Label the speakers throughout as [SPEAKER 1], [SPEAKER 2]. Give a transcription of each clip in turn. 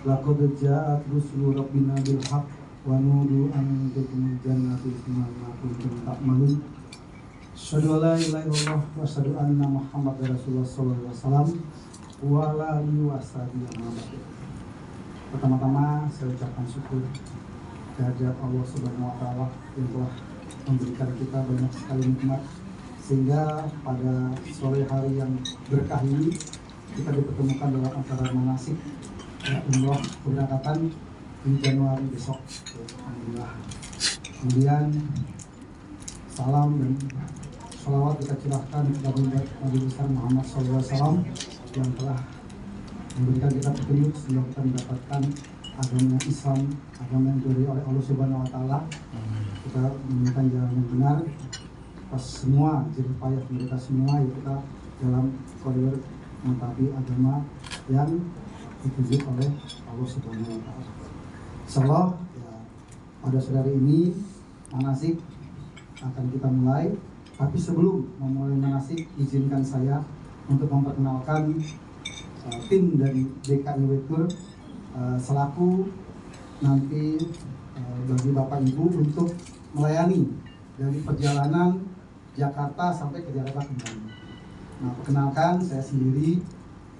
[SPEAKER 1] Laqad ja'at rusulu rabbina bil haqq wa nudu an tudkhilul jannata bima kuntum ta'malun. Asyhadu an la ilaha illallah wa asyhadu anna Muhammadar Rasulullah sallallahu alaihi wasallam wa ala alihi washabihi. Pertama-tama saya ucapkan syukur kehadirat Allah Subhanahu wa taala yang telah memberikan kita banyak sekali nikmat sehingga pada sore hari yang berkah ini kita dipertemukan dalam acara manasik umroh keberangkatan di Januari besok. Alhamdulillah. Kemudian salam dan sholawat kita curahkan kepada Nabi besar Muhammad SAW yang telah memberikan kita petunjuk sehingga kita mendapatkan agama Islam, agama yang diberi oleh Allah Subhanahu wa taala. Kita menemukan jalan yang benar pas semua jerih payah mereka semua, ya kita dalam koridor mentaati agama yang ditunjuk oleh Allah Subhanahu wa taala. Insyaallah ya, pada sore hari ini manasik akan kita mulai. Tapi sebelum memulai manasik, izinkan saya untuk memperkenalkan tim dari DKIW Tour selaku nanti bagi Bapak Ibu untuk melayani dari perjalanan Jakarta sampai ke Jakarta kembali. Nah, perkenalkan saya sendiri,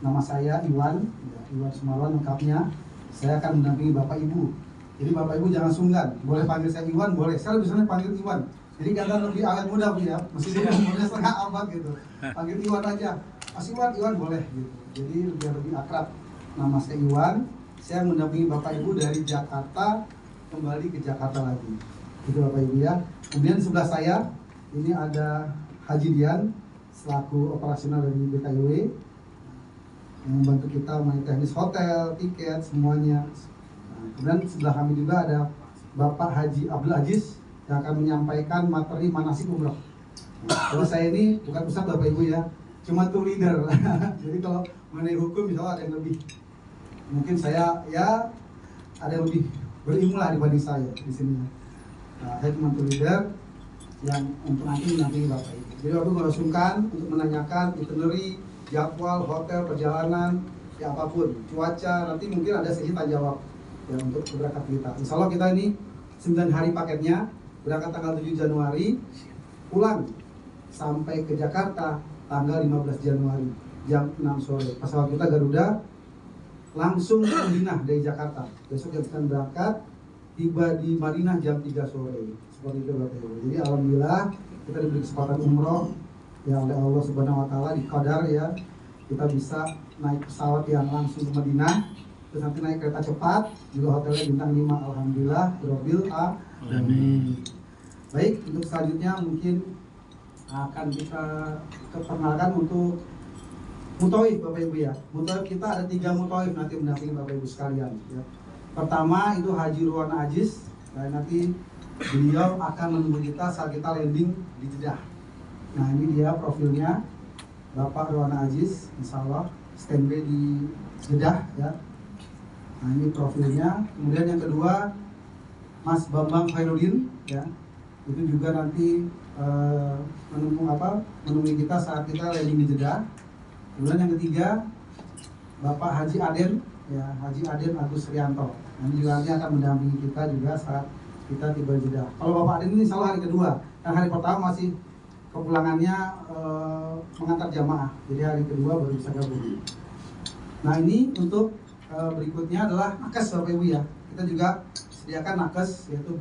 [SPEAKER 1] nama saya Iwan, ya, Iwan Sumarwan lengkapnya. Saya akan mendampingi Bapak Ibu. Jadi Bapak Ibu jangan sungkan, boleh panggil saya Iwan, boleh. Saya lebih senang panggil Iwan. Jadi kadang lebih awet muda Bu ya, meskipun umurnya setengah abad gitu. Panggil Iwan aja. Mas Iwan, Iwan boleh gitu. Jadi lebih akrab. Nama saya Iwan, saya mendampingi Bapak Ibu dari Jakarta kembali ke Jakarta lagi. Itu Bapak Ibu ya. Kemudian di sebelah saya ini ada Haji Dian selaku operasional dari BKIW yang membantu kita mengenai teknis hotel, tiket, semuanya. Nah, kemudian sebelah kami juga ada Bapak Haji Abdul Aziz yang akan menyampaikan materi manasik umroh. Nah, kalau saya ini bukan ustaz Bapak Ibu ya, cuma tour leader. Jadi kalau mengenai hukum misalnya ada yang lebih, mungkin saya ya ada yang lebih berilmu lah dibanding saya di sini. Nah, saya cuma tour leader yang untuk nanti Bapak Ibu. Jadi Bapak Ibu sungkan untuk menanyakan itinerary, jadwal, hotel, perjalanan, ya apapun, cuaca, nanti mungkin ada sesi tanya jawab ya untuk berangkat kita. Insya Allah kita ini 9 hari paketnya, berangkat tanggal 7 Januari, pulang sampai ke Jakarta tanggal 15 Januari jam 6 sore. Pesawat kita Garuda langsung ke Madinah dari Jakarta. Besok kita akan berangkat, tiba di Madinah jam 3 sore. Seperti itu Bapak Ibu. Jadi alhamdulillah kita diberi kesempatan umroh ya oleh Allah Subhanahu wa taala di qadar ya. Kita bisa naik pesawat yang langsung ke Madinah, terus nanti naik kereta cepat, juga hotelnya bintang 5. Alhamdulillah, Robil amin. Baik, untuk selanjutnya mungkin akan kita perkenalkan untuk mutawif Bapak Ibu ya. Mutawif kita ada 3 mutawif nanti mendampingi Bapak Ibu sekalian ya. Pertama itu Haji Ruwana Aziz, dan nanti beliau akan menunggu kita saat kita landing di Jeddah. Nah ini dia profilnya Bapak Ruwana Aziz, insya Allah standby di Jeddah ya. Nah ini profilnya. Kemudian yang kedua Mas Bambang Khairuddin ya, itu juga nanti menemui kita saat kita landing di Jeddah. Kemudian yang ketiga Bapak Haji Aden ya, Haji Aden Agus Rianto. Nanti juga nanti akan mendampingi kita juga saat kita tiba di Jeddah. Kalau Bapak Aden ini salah hari kedua, yang hari pertama masih kepulangannya mengantar jamaah, jadi hari kedua baru bisa gabung. Nah ini untuk berikutnya adalah nakes Bapak Ibu ya. Kita juga sediakan nakes yaitu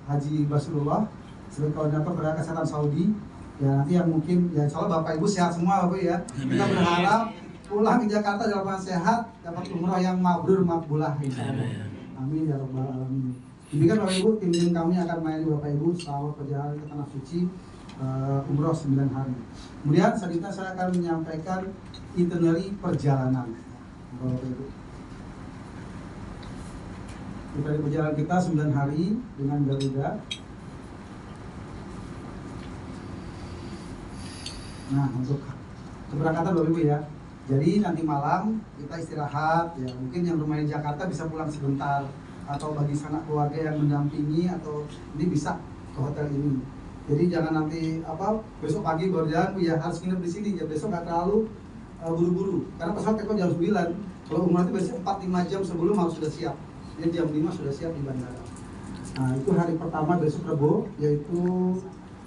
[SPEAKER 1] Haji Basrullah sebagai koordinator tenaga kesehatan Saudi. Ya nanti yang mungkin ya insya Allah Bapak Ibu sehat semua Bapak ya. Kita berharap pulang ke Jakarta dalam keadaan sehat, dapat umroh yang mabrur makbulah. Amin ya rabbal alamin. Demikian Bapak Ibu, tim kami akan melayani Bapak Ibu selama perjalanan ke tanah suci umroh 9 hari. Kemudian selanjutnya saya akan menyampaikan itinerary perjalanan Bapak Ibu. Itinerary perjalanan kita 9 hari dengan Garuda. Nah untuk keberangkatan Bapak Ibu ya. Jadi nanti malam kita istirahat ya, mungkin yang rumahnya di Jakarta bisa pulang sebentar, atau bagi sanak keluarga yang mendampingi atau ini bisa ke hotel ini. Jadi jangan nanti besok pagi baru jalan Bu ya, harus nginep di sini ya, besok nggak terlalu buru-buru karena pesawat terbang jam 9. Kalau umrah itu biasanya 4-5 jam sebelum harus sudah siap. Jadi jam 5 sudah siap di bandara. Nah, itu hari pertama besok Rebo, yaitu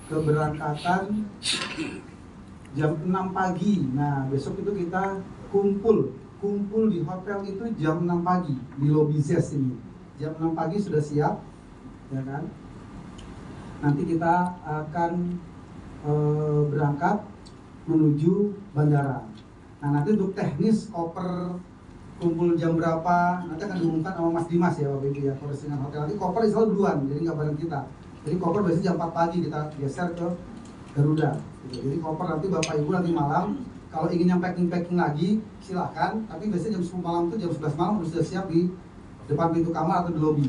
[SPEAKER 1] keberangkatan jam 6 pagi. Nah, besok itu kita kumpul di hotel itu jam 6 pagi di lobi ZES ini. Jam 6 pagi sudah siap, ya kan? Nanti kita akan berangkat menuju bandara. Nah, nanti untuk teknis koper kumpul jam berapa nanti akan diumumkan sama Mas Dimas ya Bapak Ibu ya, koordinasi dengan hotel. Nanti koper selalu duluan, jadi nggak bareng kita. Jadi koper biasanya jam 4 pagi kita geser ke Garuda gitu. Jadi koper nanti Bapak Ibu nanti malam kalau ingin yang packing lagi silahkan, tapi biasanya jam 10 malam itu jam 11 malam harus sudah siap di depan pintu kamar atau di lobi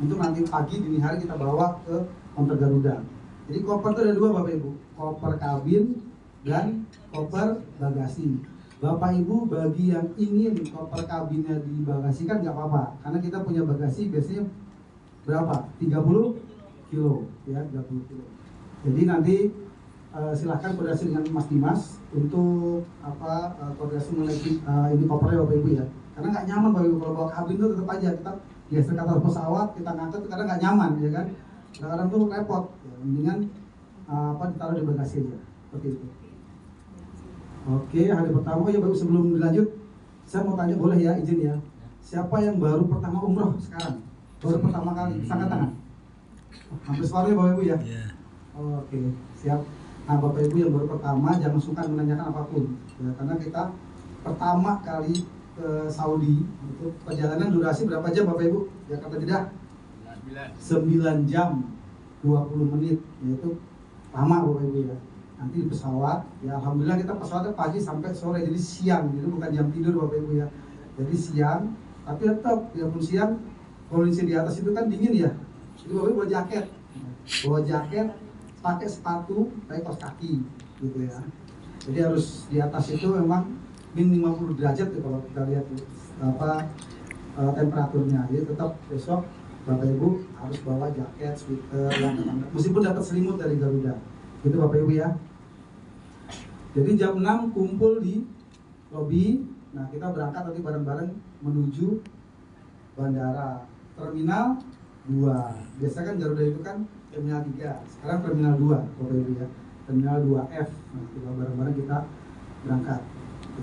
[SPEAKER 1] untuk nanti pagi dini hari kita bawa ke counter Garuda. Jadi koper itu ada dua Bapak Ibu, koper kabin dan koper bagasi. Bapak Ibu bagi yang ingin koper kabinnya dibagasikan nggak apa-apa, karena kita punya bagasi biasanya berapa? 30 kilo ya, 30 kilo. Jadi nanti silahkan koordinasi dengan Mas Dimas untuk koordinasi mengenai ini kopernya Bapak Ibu ya. Karena nggak nyaman Bapak Ibu kalau bawa kabin itu tetap aja kita geser ke atas pesawat, kita ngangkat karena nggak nyaman ya kan. Kadang-kadang tuh repot. Ya, mendingan ditaruh di bagasi aja seperti itu. Oke, hari pertama ya Bapak sebelum dilanjut, saya mau tanya boleh ya izin ya. Siapa yang baru pertama umroh sekarang? Baru pertama kali, angkat tangan. Hampir separuhnya Bapak Ibu ya. Oke, siap. Nah Bapak Ibu yang baru pertama jangan sungkan menanyakan apapun ya, karena kita pertama kali ke Saudi itu perjalanan durasi berapa jam Bapak Ibu? Jakarta Jeddah 9 jam 20 menit, yaitu lama Bapak Ibu ya. Nanti di pesawat, ya alhamdulillah kita pesawatnya pagi sampai sore, jadi siang, jadi bukan jam tidur Bapak Ibu ya. Jadi siang, tapi tetap ya pun siang kondisi di atas itu kan dingin ya. Jadi Bapak Ibu bawa jaket, pakai sepatu, pakai kaos kaki, gitu ya. Jadi harus di atas itu memang min 50 derajat tuh kalau kita lihat temperaturnya. Jadi tetap besok Bapak Ibu harus bawa jaket, sweater, meskipun dapat selimut dari Garuda. Gitu Bapak Ibu ya. Jadi jam 6 kumpul di lobi. Nah kita berangkat nanti bareng-bareng menuju bandara Terminal 2. Biasanya kan Garuda itu kan Terminal 3. Sekarang Terminal 2 Bapak Ibu ya. Terminal 2F. Nah kita bareng-bareng kita berangkat.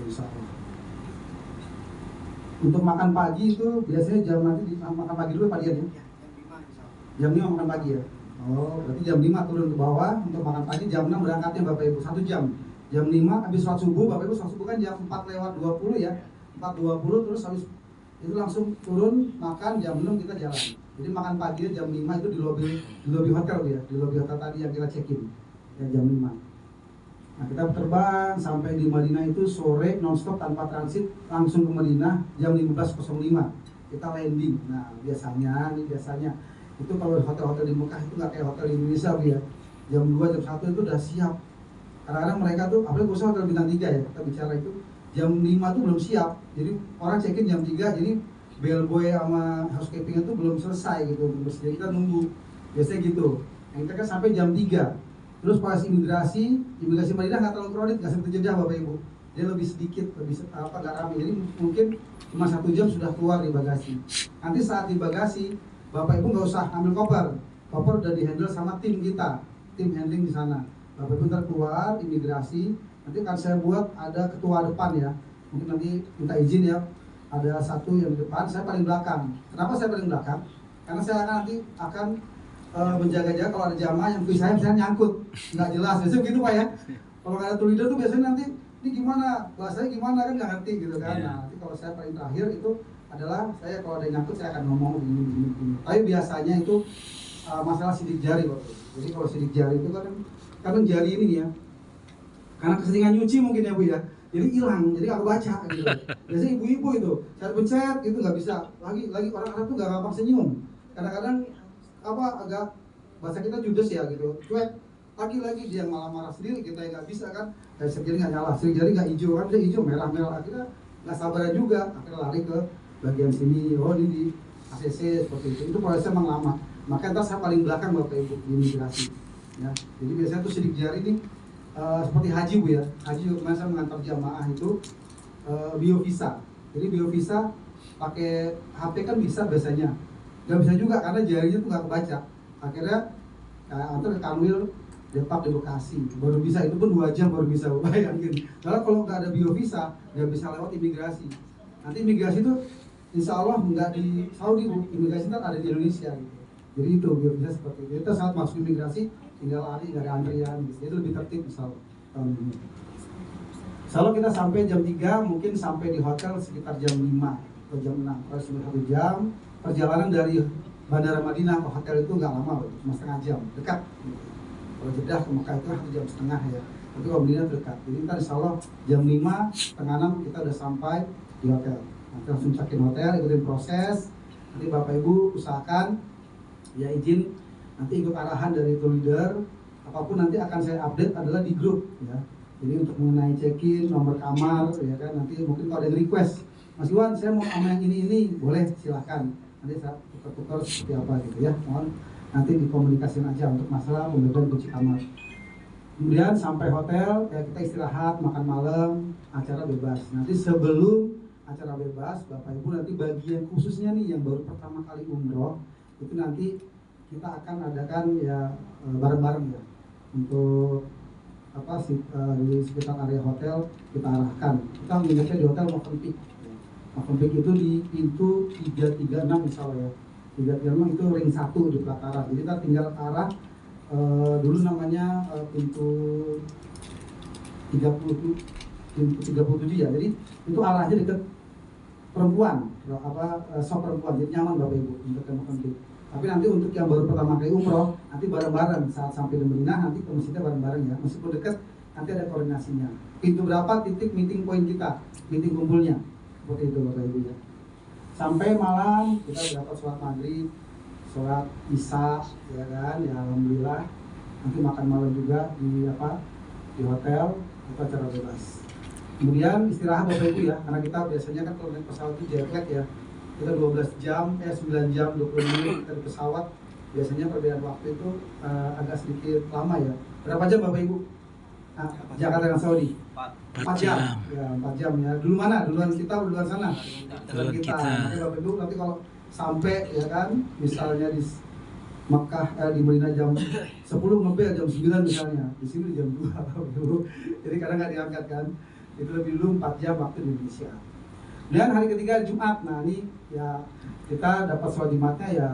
[SPEAKER 1] Insya Allah. Untuk makan pagi itu biasanya jam nanti makan pagi dulu Pak Dian ya? Jam 5 makan pagi ya? Oh berarti jam 5 turun ke bawah untuk makan pagi, jam 6 berangkatnya Bapak Ibu 1 jam. Jam 5 habis sholat subuh, Bapak Ibu sholat subuh kan jam 4:20 ya, 4:20 terus habis itu langsung turun makan, jam 6 kita jalan. Jadi makan pagi jam 5 itu di lobi hotel ya, di lobi hotel tadi yang kita check-in ya jam 5. Nah kita terbang sampai di Madinah itu sore nonstop tanpa transit langsung ke Madinah jam 15.05 kita landing. Nah biasanya itu kalau hotel-hotel di Mekah itu nggak kayak hotel di Indonesia ya, jam 2 jam 1 itu udah siap. Kadang-kadang mereka tuh, apalagi khususnya hotel bintang 3 ya, kita bicara itu jam 5 tuh belum siap. Jadi orang check-in jam 3, jadi bellboy sama housekeeping itu belum selesai gitu. Jadi kita nunggu, biasanya gitu. Nah, kita kan sampai jam 3. Terus pas imigrasi Madinah nggak terlalu crowded, nggak seperti Jeddah Bapak Ibu. Dia lebih sedikit, nggak ramai. Jadi mungkin cuma 1 jam sudah keluar di bagasi. Nanti saat di bagasi, Bapak Ibu nggak usah ambil koper. Koper udah dihandle sama tim kita, tim handling di sana. Bapak Ibu ntar keluar imigrasi, nanti akan saya buat ada ketua depan ya. Mungkin nanti minta izin ya, ada satu yang di depan, saya paling belakang. Kenapa saya paling belakang? Karena saya nanti akan menjaga-jaga kalau ada jamaah yang visa misalnya nyangkut, nggak jelas. Biasanya begitu Pak ya. Kalau nggak ada tour leader tuh biasanya nanti ini gimana, bahasanya gimana kan nggak ngerti gitu kan. Nah, nanti kalau saya paling terakhir itu adalah saya kalau ada yang nyangkut saya akan ngomong begini. Tapi biasanya itu masalah sidik jari Bapak. Jadi kalau sidik jari itu kan jari ini ya, karena keseringan nyuci mungkin ya Bu ya, jadi hilang, jadi aku baca gitu. Biasanya ibu-ibu itu saya pencet itu nggak bisa lagi orang Arab tuh nggak gampang senyum, kadang-kadang agak bahasa kita judes ya gitu, cuek lagi dia malah marah sendiri, kita yang nggak bisa kan, sidik jari nggak nyala, sidik jari nggak hijau kan, dia hijau merah akhirnya nggak sabaran juga, akhirnya lari ke bagian sini, oh ini di ACC seperti itu prosesnya memang lama, makanya ntar saya paling belakang Bapak Ibu di imigrasi. Ya, jadi biasanya tuh sidik jari ini seperti haji Bu ya, haji juga kemarin saya mengantar jamaah itu bio visa. Jadi biovisa pakai HP kan bisa biasanya, nggak bisa juga karena jarinya tuh nggak kebaca. Akhirnya antar ke Kanwil Depak di Bekasi baru bisa, itu pun 2 jam baru bisa, bayangin. Karena kalau nggak ada biovisa nggak bisa lewat imigrasi. Nanti imigrasi itu insya Allah nggak di Saudi, imigrasi kan ada di Indonesia gitu. Jadi itu biovisa seperti itu. Kita saat masuk imigrasi tinggal lari, nggak ada antrian gitu. Itu lebih tertib misal tahun ini. Kalau kita sampai jam 3, mungkin sampai di hotel sekitar jam 5 atau jam 6. Kalau sudah 1 jam, perjalanan dari Bandara Madinah ke hotel itu nggak lama, cuma setengah jam, dekat. Kalau Jeddah ke Mekah itu 1,5 jam ya. Tapi kalau Madinah dekat. Jadi ntar insya Allah jam 5, setengah 6 kita udah sampai di hotel. Nanti langsung check-in hotel, ikutin proses. Nanti Bapak Ibu usahakan ya izin nanti ikut arahan dari tour leader. Apapun nanti akan saya update adalah di grup ya. Jadi untuk mengenai check-in, nomor kamar ya kan, nanti mungkin kalau ada yang request, Mas Iwan saya mau sama yang ini boleh silahkan. Nanti saya tukar-tukar seperti apa gitu ya. Mohon nanti dikomunikasikan aja untuk masalah pembagian kunci kamar. Kemudian sampai hotel ya kita istirahat, makan malam, acara bebas. Nanti sebelum acara bebas, Bapak Ibu nanti bagian khususnya nih yang baru pertama kali umroh itu nanti kita akan adakan ya bareng-bareng ya untuk di sekitar area hotel kita arahkan. Kita mengingatnya di hotel Movenpick. Movenpick itu di pintu 336 misalnya ya. 336 itu ring 1 di Pelataran. Jadi kita tinggal ke arah dulu namanya pintu 37 ya. Jadi itu arahnya dekat perempuan, shop perempuan. Jadi nyaman Bapak Ibu untuk yang Movenpick. Tapi nanti untuk yang baru pertama kali umroh, nanti bareng-bareng saat sampai di Madinah, nanti ke masjidnya bareng-bareng ya. Meskipun dekat, nanti ada koordinasinya. Pintu berapa titik meeting point kita, meeting kumpulnya. Seperti itu Bapak Ibu ya. Sampai malam kita dapat sholat maghrib, sholat isya, ya kan, ya alhamdulillah. Nanti makan malam juga di hotel, itu acara bebas. Kemudian istirahat Bapak Ibu ya, karena kita biasanya kan kalau naik pesawat itu jet lag ya. Kita 9 jam 20 menit kita di pesawat. Biasanya perbedaan waktu itu agak sedikit lama ya. Berapa jam Bapak Ibu? Jakarta dengan Saudi? 4 jam. Ya, 4 jam ya. Dulu mana? Duluan kita, duluan sana? Duluan kita. Nanti Bapak Ibu nanti kalau sampai ya kan, misalnya di Mekah, di Madinah jam 10 ngebel jam 9 misalnya. Di sini jam 2 Bapak Ibu. Jadi kadang nggak diangkat kan. Itu lebih dulu 4 jam waktu di Indonesia. Dan hari ketiga Jumat, nah ini ya kita dapat sholat Jumatnya ya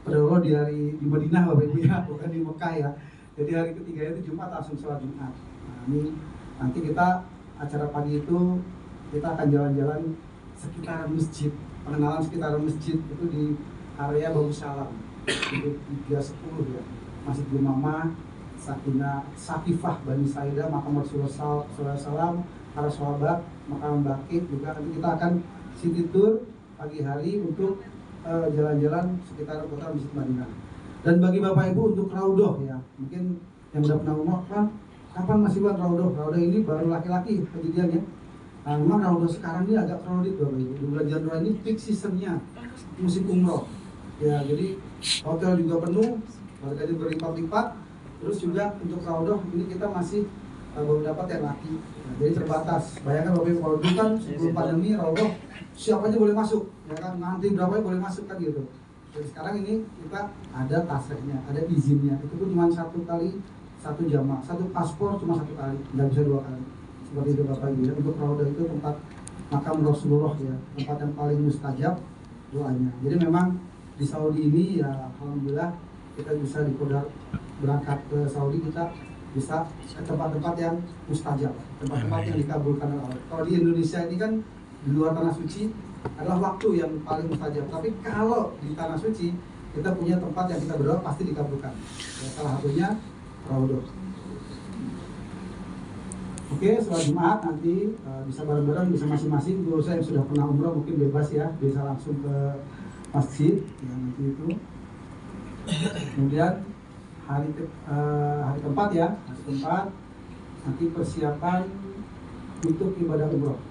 [SPEAKER 1] padahal di Madinah Bapak Ibu ya, bukan di Mekah ya. Jadi hari ketiga itu Jumat langsung sholat Jumat. Nah ini nanti kita acara pagi itu kita akan jalan-jalan sekitaran masjid, pengenalan sekitaran masjid itu di area Bagus Salam, itu 310 ya, Masjid Jumamah, Sakinah, Sakifah, Bani Saidah, Makam Rasulullah SAW, para sahabat, Makam Baqi juga. Nanti kita akan city tour pagi hari untuk jalan-jalan sekitar kota Masjid Madinah. Dan bagi Bapak Ibu untuk Raudhoh ya, mungkin yang udah pernah umroh kan, kapan masih buat Raudhoh? Raudhoh ini baru laki-laki kejadiannya. Nah, memang Raudhoh sekarang ini agak crowded Bapak Ibu. Di bulan Januari ini peak seasonnya musim umroh. Ya, jadi hotel juga penuh, harganya berlipat-lipat. Terus juga untuk Raudhoh ini kita masih baru dapat yang laki. Nah, jadi terbatas. Bayangkan Bapak Ibu kalau dulu kan sebelum pandemi Raudhoh siapa aja boleh masuk, ya kan, nanti berapa boleh masuk kan gitu. Jadi sekarang ini kita ada tasrehnya, ada izinnya. Itu pun cuma 1 kali 1 jamaah, 1 paspor cuma 1 kali, nggak bisa 2 kali. Seperti itu Bapak Ibu ya. Untuk Raudhoh itu tempat makam Rasulullah ya, tempat yang paling mustajab doanya. Jadi memang di Saudi ini ya alhamdulillah kita bisa dikodar berangkat ke Saudi, kita bisa ke tempat-tempat yang mustajab, tempat-tempat yang dikabulkan oleh Allah. Kalau di Indonesia ini kan di luar tanah suci adalah waktu yang paling mustajab. Tapi kalau di tanah suci kita punya tempat yang kita berdoa pasti dikabulkan. Ya, salah satunya Raudhoh. Oke, setelah Jumat nanti bisa bareng-bareng, bisa masing-masing. Kalau saya yang sudah pernah umroh mungkin bebas ya, bisa langsung ke masjid yang nanti itu. Kemudian hari keempat ya, hari keempat nanti persiapan untuk ibadah umroh.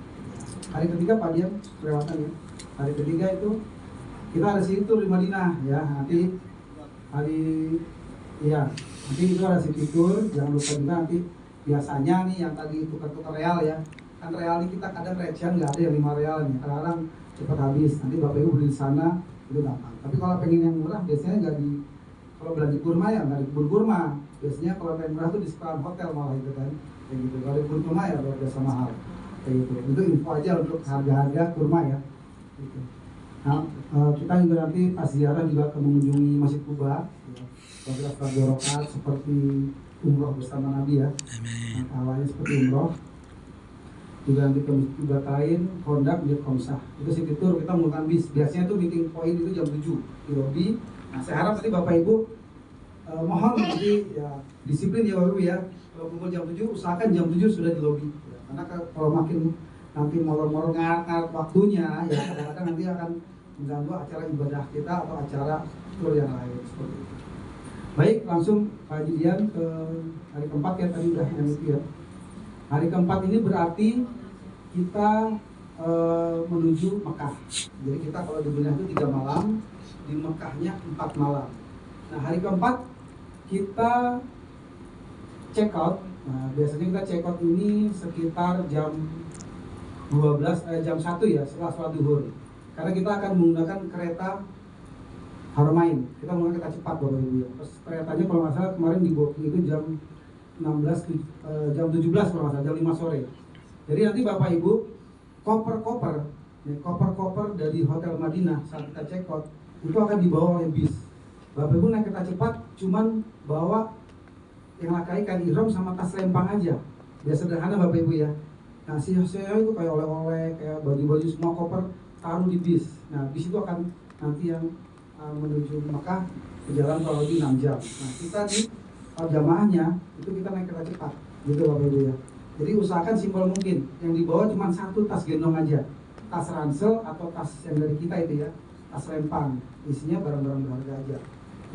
[SPEAKER 1] Hari ketiga Pak Dian kelewatan ya. Hari ketiga itu kita ada city tour di Madinah ya. Nanti itu ada city tour. Jangan lupa juga nanti biasanya nih yang tadi tukar-tukar real ya. kan real kita kadang recehan nggak ada yang 5 real nih, kadang-kadang cepat habis. Nanti bapak ibu beli di sana itu gampang. Tapi kalau pengen yang murah biasanya nggak di, kalau belanja kurma ya nggak di kebun kurma. Biasanya kalau pengen murah tuh di sekolahan hotel malah itu kan, kayak gitu. Kalau di kebun kurma ya luar biasa mahal, kayak gitu. Itu info aja untuk harga-harga kurma ya. Gitu. Nah, kita juga nanti pas ziarah juga akan mengunjungi Masjid Kuba, ya. Beberapa berokat seperti umroh bersama Nabi ya. Nah, awalnya seperti umroh. Juga nanti ke Masjid Kuba lain, kondak, Masjid Komsah. Itu city tour kita menggunakan bis. Biasanya tuh meeting point itu jam 7 di lobi. Nah, saya harap tadi Bapak Ibu mohon nanti ya disiplin ya Bapak Ibu ya. Kalau kumpul jam 7 usahakan jam 7 sudah di lobi. Ya. Karena kalau makin nanti molor-molor ngarat waktunya ya kadang-kadang nanti akan mengganggu acara ibadah kita atau acara tour yang lain seperti itu. Baik, langsung Pak Jidian ke hari keempat ya, tadi udah yang itu ya. Hari keempat ini berarti kita menuju Mekah. Jadi kita kalau di Madinah itu 3 malam, di Mekahnya 4 malam. Nah hari keempat kita check out. Nah biasanya kita check out ini sekitar jam 12 jam 1 ya setelah sholat duhur. Karena kita akan menggunakan kereta Haramain. Kita menggunakan kereta cepat Bapak Ibu ya. Terus keretanya kalau nggak salah kemarin di booking itu jam 16 jam 17 kalau nggak salah, jam 5 sore. Jadi nanti Bapak Ibu koper-koper dari Hotel Madinah saat kita check out itu akan dibawa oleh bis. Bapak Ibu naik kereta cepat cuman bawa yang lakaikan ihram sama tas lempang aja. Biasa sederhana Bapak Ibu ya. Nah sisa-sisa itu kayak oleh-oleh, kayak baju-baju semua koper taruh di bis. Nah bis itu akan nanti yang menuju Mekah berjalan kurang lebih 6 jam. Nah kita di jamaahnya itu kita naik kereta cepat gitu Bapak Ibu ya. Jadi usahakan simpel mungkin, yang dibawa cuma 1 tas gendong aja, tas ransel atau tas yang dari kita itu ya, tas lempang, isinya barang-barang berharga aja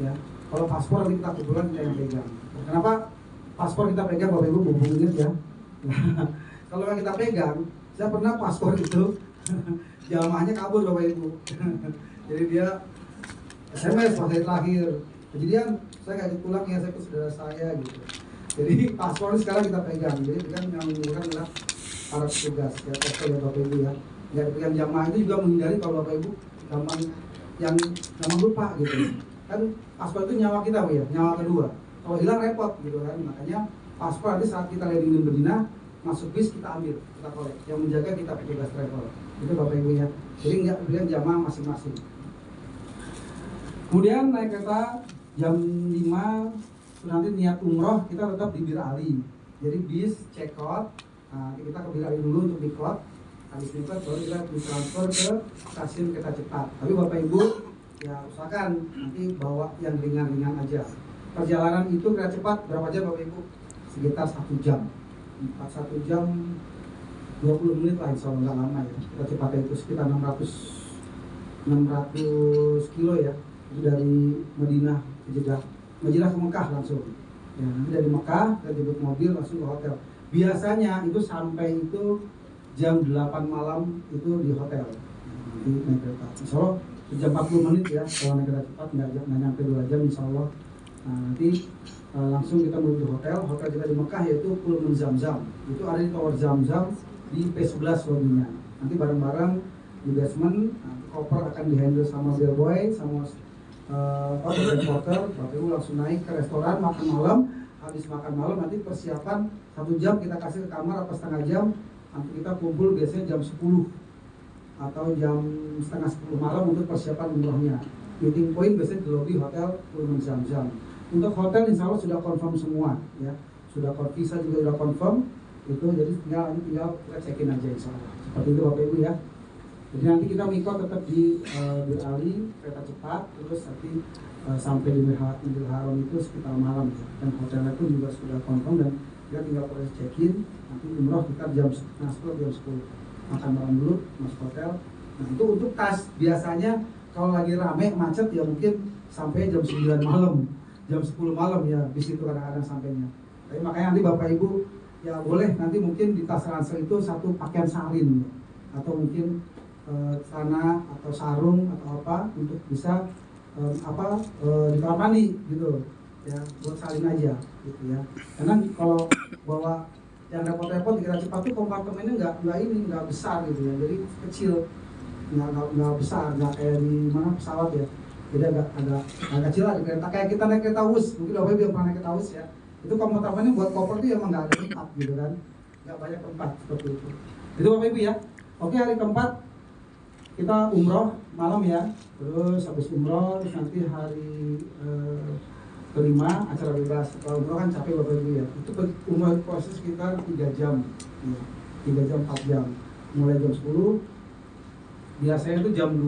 [SPEAKER 1] ya. Kalau paspor nanti kita kebetulan kita yang pegang. Kenapa paspor kita pegang Bapak Ibu, mumpung ingat ya. Kalau yang kita pegang, saya pernah paspor itu jamaahnya kabur Bapak Ibu. Jadi dia SMS pas saya terakhir, kejadian saya ngajak pulang ya, saya ke saudara saya gitu. Jadi paspor sekarang kita pegang, jadi kan yang menggunakan adalah para petugas ya, paspor ya Bapak Ibu ya. Ya yang jamaah itu juga menghindari kalau Bapak Ibu gampang lupa gitu. Kan paspor itu nyawa kita Bu ya, nyawa kedua. Kalau hilang repot gitu kan, makanya paspor nanti saat kita landing di Madinah, masuk bis kita ambil, kita kolek. Yang menjaga kita petugas travel. Itu Bapak Ibu ya. Jadi nggak belian jamaah masing-masing. Kemudian naik kereta jam 5 nanti niat umroh kita tetap di Bir Ali. Jadi bis check out, nah, kita ke Bir Ali dulu untuk dikot. Habis dikot baru kita ditransfer ke stasiun kereta cepat. Tapi Bapak Ibu ya usahakan nanti bawa yang ringan-ringan aja. Perjalanan itu kereta cepat berapa jam Bapak Ibu? Sekitar 1 jam. 1 jam 20 menit lah, insya Allah nggak lama ya. Kereta cepatnya itu sekitar 600 kilo ya. Itu dari Madinah ke Jeddah, Madinah ke Mekah langsung. Ya, nanti dari Mekah kita jemput mobil langsung ke hotel. Biasanya itu sampai itu jam 8 malam itu di hotel. Nanti naik kereta. Insya Allah jam 40 menit ya kalau naik kereta cepat, nggak nyampe 2 jam Insya Allah. Nah, nanti langsung kita menuju hotel. Hotel kita di Mekah yaitu Pullman Zamzam. Itu ada di Tower Zamzam di P11 lobinya. Nanti bareng-bareng di basement. Nanti koper akan dihandle sama bellboy sama reporter. Bapak Ibu langsung naik ke restoran makan malam. Habis makan malam nanti persiapan 1 jam kita kasih ke kamar apa setengah jam. Nanti kita kumpul biasanya jam 10 atau jam setengah 10 malam untuk persiapan umrohnya. Meeting point biasanya di lobi hotel Pullman Zamzam. Untuk hotel insya Allah sudah confirm semua ya. Sudah visa juga sudah confirm. Itu jadi tinggal kita check-in aja insya Allah. Seperti itu Bapak Ibu ya. Jadi nanti kita mikot tetap di Bir Ali kereta cepat, terus nanti sampai di Masjidil Haram itu sekitar malam ya. Dan hotelnya pun juga sudah confirm dan kita tinggal proses check-in. Nanti umroh kita jam 10 jam 10 makan malam dulu masuk hotel. Nah itu untuk tas biasanya kalau lagi rame macet ya mungkin sampai jam 9 malam, jam 10 malam ya bis itu kadang-kadang sampainya. Tapi makanya nanti Bapak Ibu ya boleh nanti mungkin di tas ransel itu 1 pakaian salin ya. Atau mungkin celana atau sarung atau apa untuk bisa di kamar mandi gitu ya, buat salin aja gitu ya. Karena kalau bawa yang repot-repot kita cepat tuh kompartemennya nggak besar gitu ya, jadi kecil, nggak besar, nggak kayak di mana pesawat ya, jadi agak kecil lah di kereta, kayak kita naik kereta Wus, mungkin Bapak Ibu yang pernah naik kereta Wus ya, itu kompartemennya buat koper tuh emang nggak ada tempat gitu kan, nggak banyak tempat seperti itu Bapak Ibu ya. Oke, hari keempat kita umroh malam ya, terus habis umroh nanti hari kelima acara bebas. Kalau umroh kan capek Bapak Ibu ya, itu umroh proses sekitar 3 jam ya, 3 jam 4 jam, mulai jam 10 biasanya itu jam 2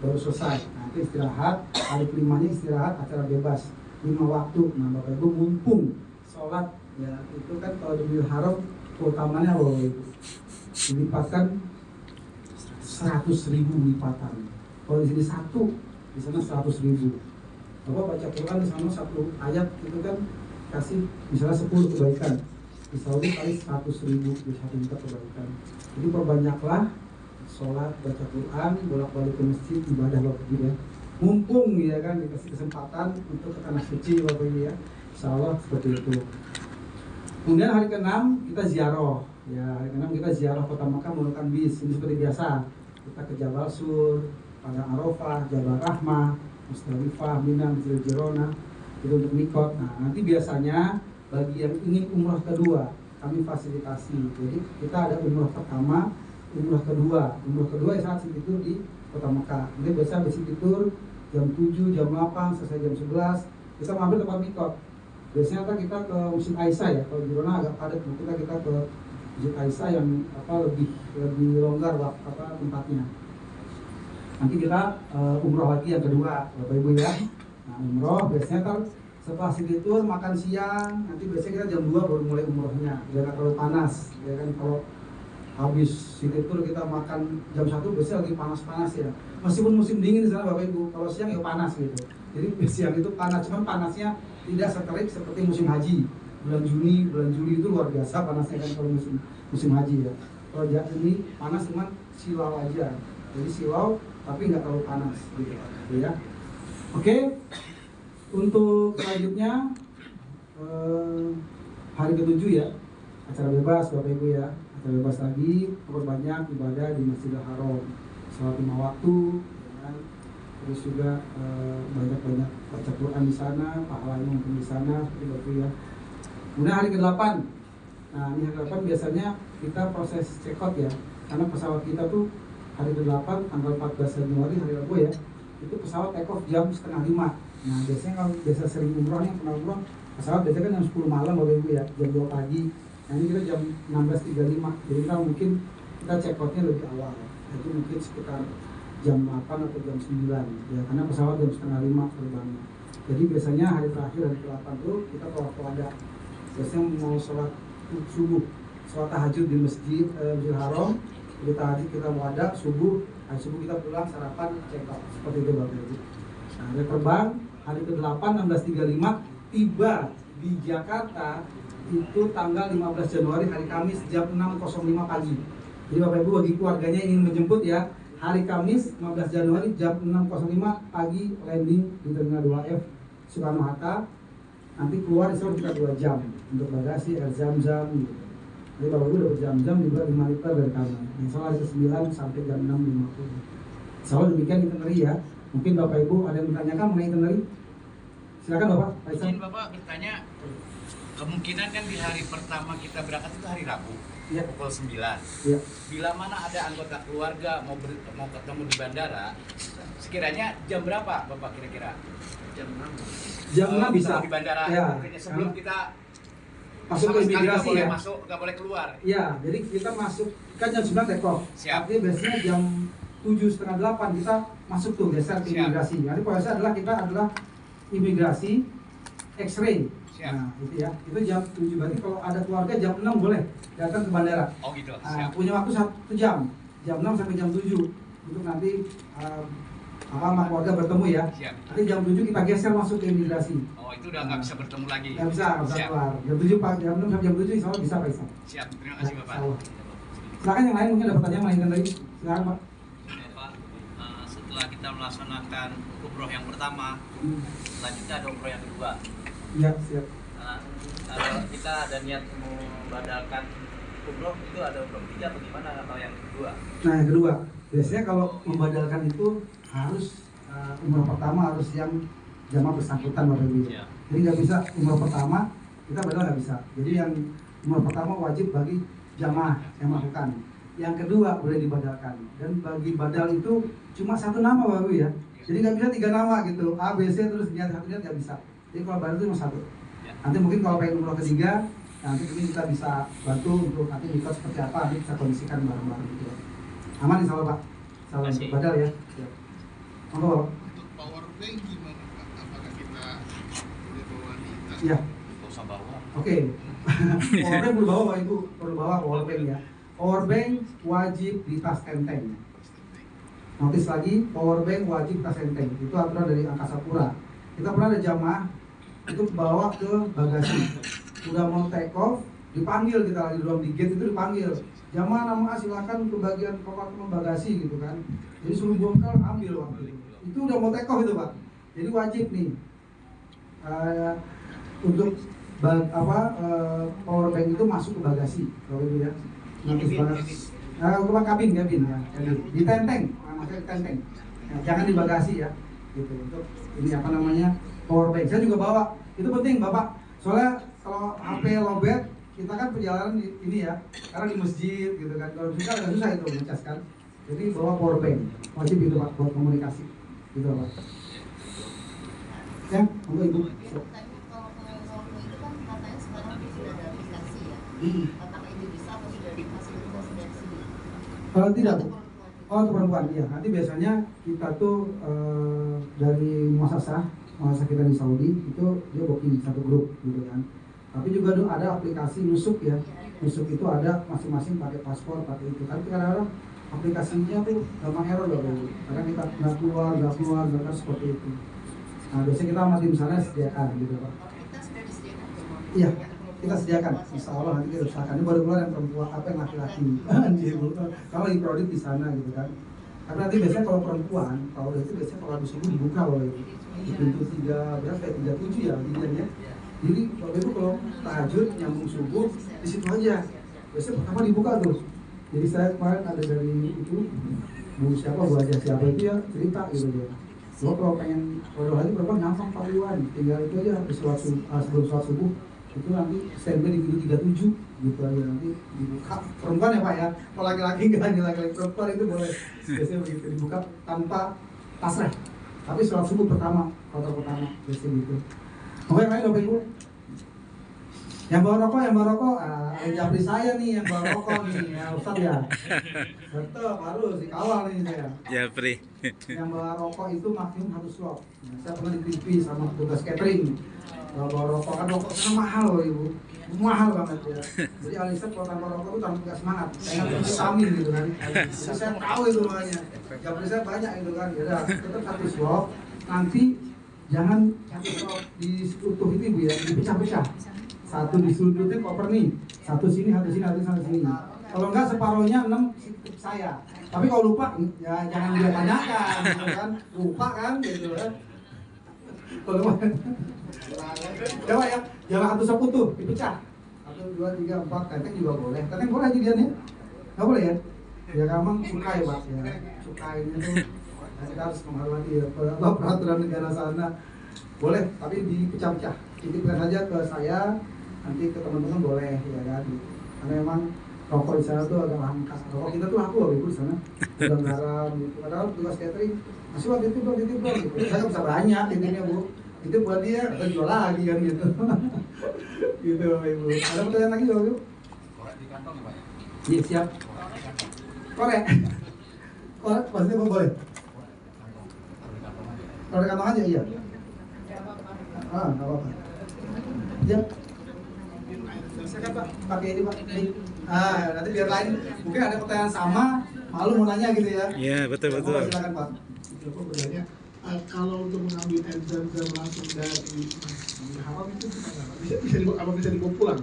[SPEAKER 1] baru selesai, nanti istirahat, hari kelimanya istirahat, acara bebas 5 waktu. Nah Bapak Ibu mumpung sholat ya, itu kan kalau di Haram keutamanya Bapak Ibu dilipatkan 100.000 lipatan. Kalau di sini 1, di sana 100.000. Bapak baca Quran di sana 1 ayat itu kan kasih misalnya 10 kebaikan, di Saudi kali 100.000 di 1 juta kebaikan. Jadi perbanyaklah sholat, baca Quran, bolak-balik ke masjid, ibadah Bapak Ibu ya. Mumpung ya kan dikasih kesempatan untuk ke tanah suci Bapak Ibu ya. Insyaallah seperti itu. Kemudian hari ke-6 kita ziarah. Ya, hari ke-6 kita ziarah Kota Makkah menggunakan bis. Ini seperti biasa. Kita ke Jabal Sur, Padang Arafah, Jabal Rahmah, Musdalifah, Mina, Masjidil Jirona, itu untuk mikot. Nah, nanti biasanya bagi yang ingin umrah kedua, kami fasilitasi. Jadi kita ada umrah pertama, umrah kedua. Umrah kedua ya saat itu di Kota Mekah. Nanti biasa basic tur jam 7, jam 8, selesai jam 11, kita mampir tempat mikot. Biasanya kita ke Masjid Aisyah ya, kalau Jirona agak padat, kita ke Masjid Aisyah yang lebih longgar tempatnya. Nanti kita umroh lagi yang kedua Bapak Ibu ya. Nah umroh biasanya kan setelah tur makan siang, nanti biasanya kita jam 2 baru mulai umrohnya, biar nggak terlalu panas ya kan. Kalau habis tur kita makan jam 1 biasanya lagi panas-panas ya, meskipun musim dingin di sana Bapak Ibu, kalau siang ya panas gitu. Jadi siang itu panas, cuman panasnya tidak seterik seperti musim haji. Bulan Juli itu luar biasa panasnya kan kalau musim haji ya. Kalau ini panas cuman silau aja, jadi silau tapi nggak terlalu panas gitu ya. Oke, untuk selanjutnya hari ke-7 ya, acara bebas Bapak Ibu ya, acara bebas lagi, perbanyak ibadah di Masjidil Haram, sholat 5 waktu ya kan? Terus juga banyak-banyak baca Quran di sana, pahala mungkin di sana seperti Bapak ya. Kemudian hari ke-8, nah ini hari ke-8 biasanya kita proses check out ya, karena pesawat kita tuh hari ke-8 tanggal 14 Januari hari Rabu ya, itu pesawat take off jam 4:30. Nah biasanya kalau biasa sering umroh nih, pernah umroh pesawat biasanya kan jam 10 malam Bapak Ibu ya, jam 2 pagi. Nah ini kita jam 16.35, jadi kita mungkin kita check outnya lebih awal, itu mungkin sekitar jam 8 atau jam 9 ya, karena pesawat jam 4:30 terbangnya. Jadi biasanya hari terakhir, hari ke-8 tuh kita tawaf wada, biasanya mau sholat subuh, sholat tahajud di Masjidil Haram. Jadi tadi kita wada subuh, hari subuh kita pulang sarapan check out seperti itu Bapak Ibu. Nah, hari terbang hari ke-8 16.35 tiba di Jakarta itu tanggal 15 Januari hari Kamis jam 6.05 pagi. Jadi Bapak Ibu bagi keluarganya ingin menjemput ya, hari Kamis 15 Januari jam 6.05 pagi landing di Terminal 2F Soekarno-Hatta. Nanti keluar itu kita 2 jam untuk bagasi, air zam-zam gitu. Jadi Bapak Ibu dapat jam-jam juga 5 liter dari kami. Insya Allah hari ke-9 sampai jam 6.50. Insya Allah demikian itinerary ya. Mungkin Bapak Ibu ada yang bertanyakan mengenai itinerary? Silakan Bapak.
[SPEAKER 2] Izin Bapak bertanya, kemungkinan kan di hari pertama kita berangkat itu hari Rabu
[SPEAKER 1] ya,
[SPEAKER 2] pukul 9
[SPEAKER 1] ya.
[SPEAKER 2] Bila mana ada anggota keluarga mau ketemu di bandara, sekiranya jam berapa Bapak kira-kira?
[SPEAKER 3] Jam 6.
[SPEAKER 1] Jam 6 bisa
[SPEAKER 2] di bandara
[SPEAKER 1] ya.
[SPEAKER 2] Sebelum kita
[SPEAKER 1] masuk ke imigrasi ya,
[SPEAKER 2] masuk, nggak boleh keluar.
[SPEAKER 1] Ya, jadi kita masuk kan jam 9 take off.
[SPEAKER 2] Siap.
[SPEAKER 1] Artinya biasanya jam 7:30, 8 kita masuk tuh geser ke imigrasi. Nanti prosesnya adalah kita adalah imigrasi X-ray.
[SPEAKER 2] Siap.
[SPEAKER 1] Nah, itu ya. Itu jam 7, berarti kalau ada keluarga jam 6 boleh datang ke bandara.
[SPEAKER 2] Oh gitu.
[SPEAKER 1] Nah, punya waktu 1 jam. Jam 6 sampai jam 7 untuk nanti sama keluarga bertemu ya.
[SPEAKER 2] Siap.
[SPEAKER 1] Nanti jam 7 kita geser masuk ke imigrasi.
[SPEAKER 2] Oh itu udah nggak bisa bertemu lagi.
[SPEAKER 1] Nggak bisa keluar. Jam 7 Pak, jam 6 sampai jam 7 insya Allah bisa Pak Isam.
[SPEAKER 2] Siap, terima kasih Bapak.
[SPEAKER 1] Silakan yang lain mungkin ada pertanyaan lain tadi. Silakan Pak.
[SPEAKER 3] Ya Pak, setelah kita melaksanakan umroh yang pertama, selanjutnya ada umroh yang kedua.
[SPEAKER 1] Iya, siap.
[SPEAKER 3] Kalau kita ada niat mau membadalkan umroh itu ada umroh ketiga atau gimana atau yang kedua?
[SPEAKER 1] Nah yang kedua, biasanya kalau membadalkan itu harus umroh pertama harus yang jamaah bersangkutan Bapak Ibu.
[SPEAKER 3] Ya.
[SPEAKER 1] Jadi nggak bisa umroh pertama kita badal nggak bisa. Jadi yang umroh pertama wajib bagi jamaah yang melakukan. Yang kedua boleh dibadalkan, dan bagi badal itu cuma satu nama Bapak Ibu ya. Jadi nggak bisa 3 nama gitu, A, B, C terus niat satu niat nggak bisa. Jadi kalau badal itu cuma satu. Nanti mungkin kalau pengen umroh ketiga, nanti ini kita bisa bantu untuk nanti mikot seperti apa, nanti kita kondisikan bareng-bareng gitu. Aman insya Allah Pak. Salam badal ya. Monggo Bapak.
[SPEAKER 4] Untuk power bank gimana Pak? Apakah kita boleh bawa di tas?
[SPEAKER 1] Iya.
[SPEAKER 2] Nggak usah bawa.
[SPEAKER 1] Oke. Power bank perlu bawa Pak Ibu, perlu bawa power bank ya. Power bank wajib di tas tenteng. Notis lagi, power bank wajib tas tenteng. Itu aturan dari Angkasa Pura. Kita pernah ada jamaah itu bawa ke bagasi. Udah mau take off, dipanggil kita lagi di gate itu dipanggil. Jamaah nama silakan ke bagian kompartemen bagasi gitu kan. Jadi suruh bongkar ambil waktu itu. Itu udah mau take off itu Pak. Jadi wajib nih untuk power bank itu masuk ke bagasi kalau itu ya. Nanti rumah kabin ya, di tenteng, maksudnya di tenteng. Ya, jangan di bagasi ya, gitu. Untuk ini apa namanya power bank. Saya juga bawa. Itu penting Bapak. Soalnya kalau HP lobet, kita kan perjalanan ini ya, karena di masjid gitu kan. Kalau susah agak susah itu ngecas kan. Jadi bawa power bank. Wajib itu Pak buat komunikasi. Gitu Pak. Ya, untuk Ibu.
[SPEAKER 5] Apakah itu bisa atau sudah difasilitasi dari sini?
[SPEAKER 1] Kalau tidak, oh untuk perempuan iya. Nanti biasanya kita tuh dari muasasah kita di Saudi itu dia booking satu grup gitu kan. Tapi juga ada aplikasi Nusuk ya. Nusuk itu ada masing-masing pakai paspor, pakai itu. Tapi kadang-kadang aplikasinya tuh gampang error loh, karena kita nggak keluar kan seperti itu. Nah biasanya kita masih misalnya sediakan gitu Pak.
[SPEAKER 5] Kita sudah disediakan.
[SPEAKER 1] Iya. Kita sediakan, insya Allah nanti kita usahakan. Ini baru keluar yang perempuan, apa yang laki-laki. Kalau lagi produk di sana gitu kan. Tapi nanti biasanya kalau perempuan, kalau itu biasanya kalau habis subuh dibuka loh itu. Di pintu 3, berapa ya, 37 ya ya. Jadi kalau itu kalau tahajud nyambung subuh di situ aja. Biasanya pertama dibuka tuh. Jadi saya kemarin ada dari itu Bu aja siapa itu ya cerita gitu dia. Kalau pengen lagi perempuan gampang Pak Iwan, tinggal itu aja sebelum sholat subuh itu nanti standby di pintu 37 gitu aja, nanti dibuka perempuan ya Pak ya. Kalau laki-laki nggak hanya laki-laki, perempuan itu boleh biasanya begitu dibuka tanpa pasrah, tapi sholat subuh pertama biasanya gitu. Oke baik Bapak Ibu, yang bawa rokok Japri saya nih yang bawa rokok nih ya Ustaz ya. Betul, harus dikawal nih saya.
[SPEAKER 6] Japri.
[SPEAKER 1] Yang bawa rokok itu maksimum 1 slot. Nah, saya pernah di sama petugas catering. Kalau bawa rokok kan rokoknya mahal loh Ibu, mahal banget ya. Jadi Alisa kalau tanpa rokok itu tanpa semangat. Saya nggak vitamin gitu kan. Jadi saya tahu itu makanya. Japri saya banyak itu kan. Ya udah, tetap 1 slot. Nanti jangan slot diutuh itu Ibu ya, dipecah-pecah. Satu disudutin koper nih, satu sini. Kalau enggak separuhnya 6 saya. Tapi kalau lupa ya jangan dia tanyakan gitu kan. Lupa kan gitu kan. Kalau coba ya, jangan satu sop utuh dipecah. 1, 2, 3, 4, tenteng juga boleh. Tenteng boleh aja dia nih. Enggak boleh ya? Ya memang sukai Pak ya. Sukainya tuh kita harus menghormati ya peraturan negara sana. Boleh, tapi dipecah-pecah. Titipkan saja ke saya, nanti ke teman-teman boleh ya kan. Karena memang rokok di sana tuh agak langka. Rokok kita tuh laku loh Ibu di sana. Gudang garam gitu. Padahal tugas catering masih buat titip dong gitu. Saya nggak bisa banyak titipnya Bu. Itu buat dia, kita jual lagi kan gitu. Gitu Bapak Ibu. Ada pertanyaan lagi Bapak Ibu?
[SPEAKER 2] Korek di kantong ya Pak ya?
[SPEAKER 1] Iya siap. Korek. Korek pasti apa boleh? Korek kantong aja iya. Nggak apa-apa. Ya. Silakan Pak, pakai ini Pak. Nanti biar lain. Mungkin ada pertanyaan sama, malu mau nanya gitu ya.
[SPEAKER 6] Iya, betul.
[SPEAKER 1] Silakan Pak.
[SPEAKER 4] Sebenarnya kalau untuk mengambil air zam-zam langsung dari Masjidil Haram itu bisa dibawa pulang?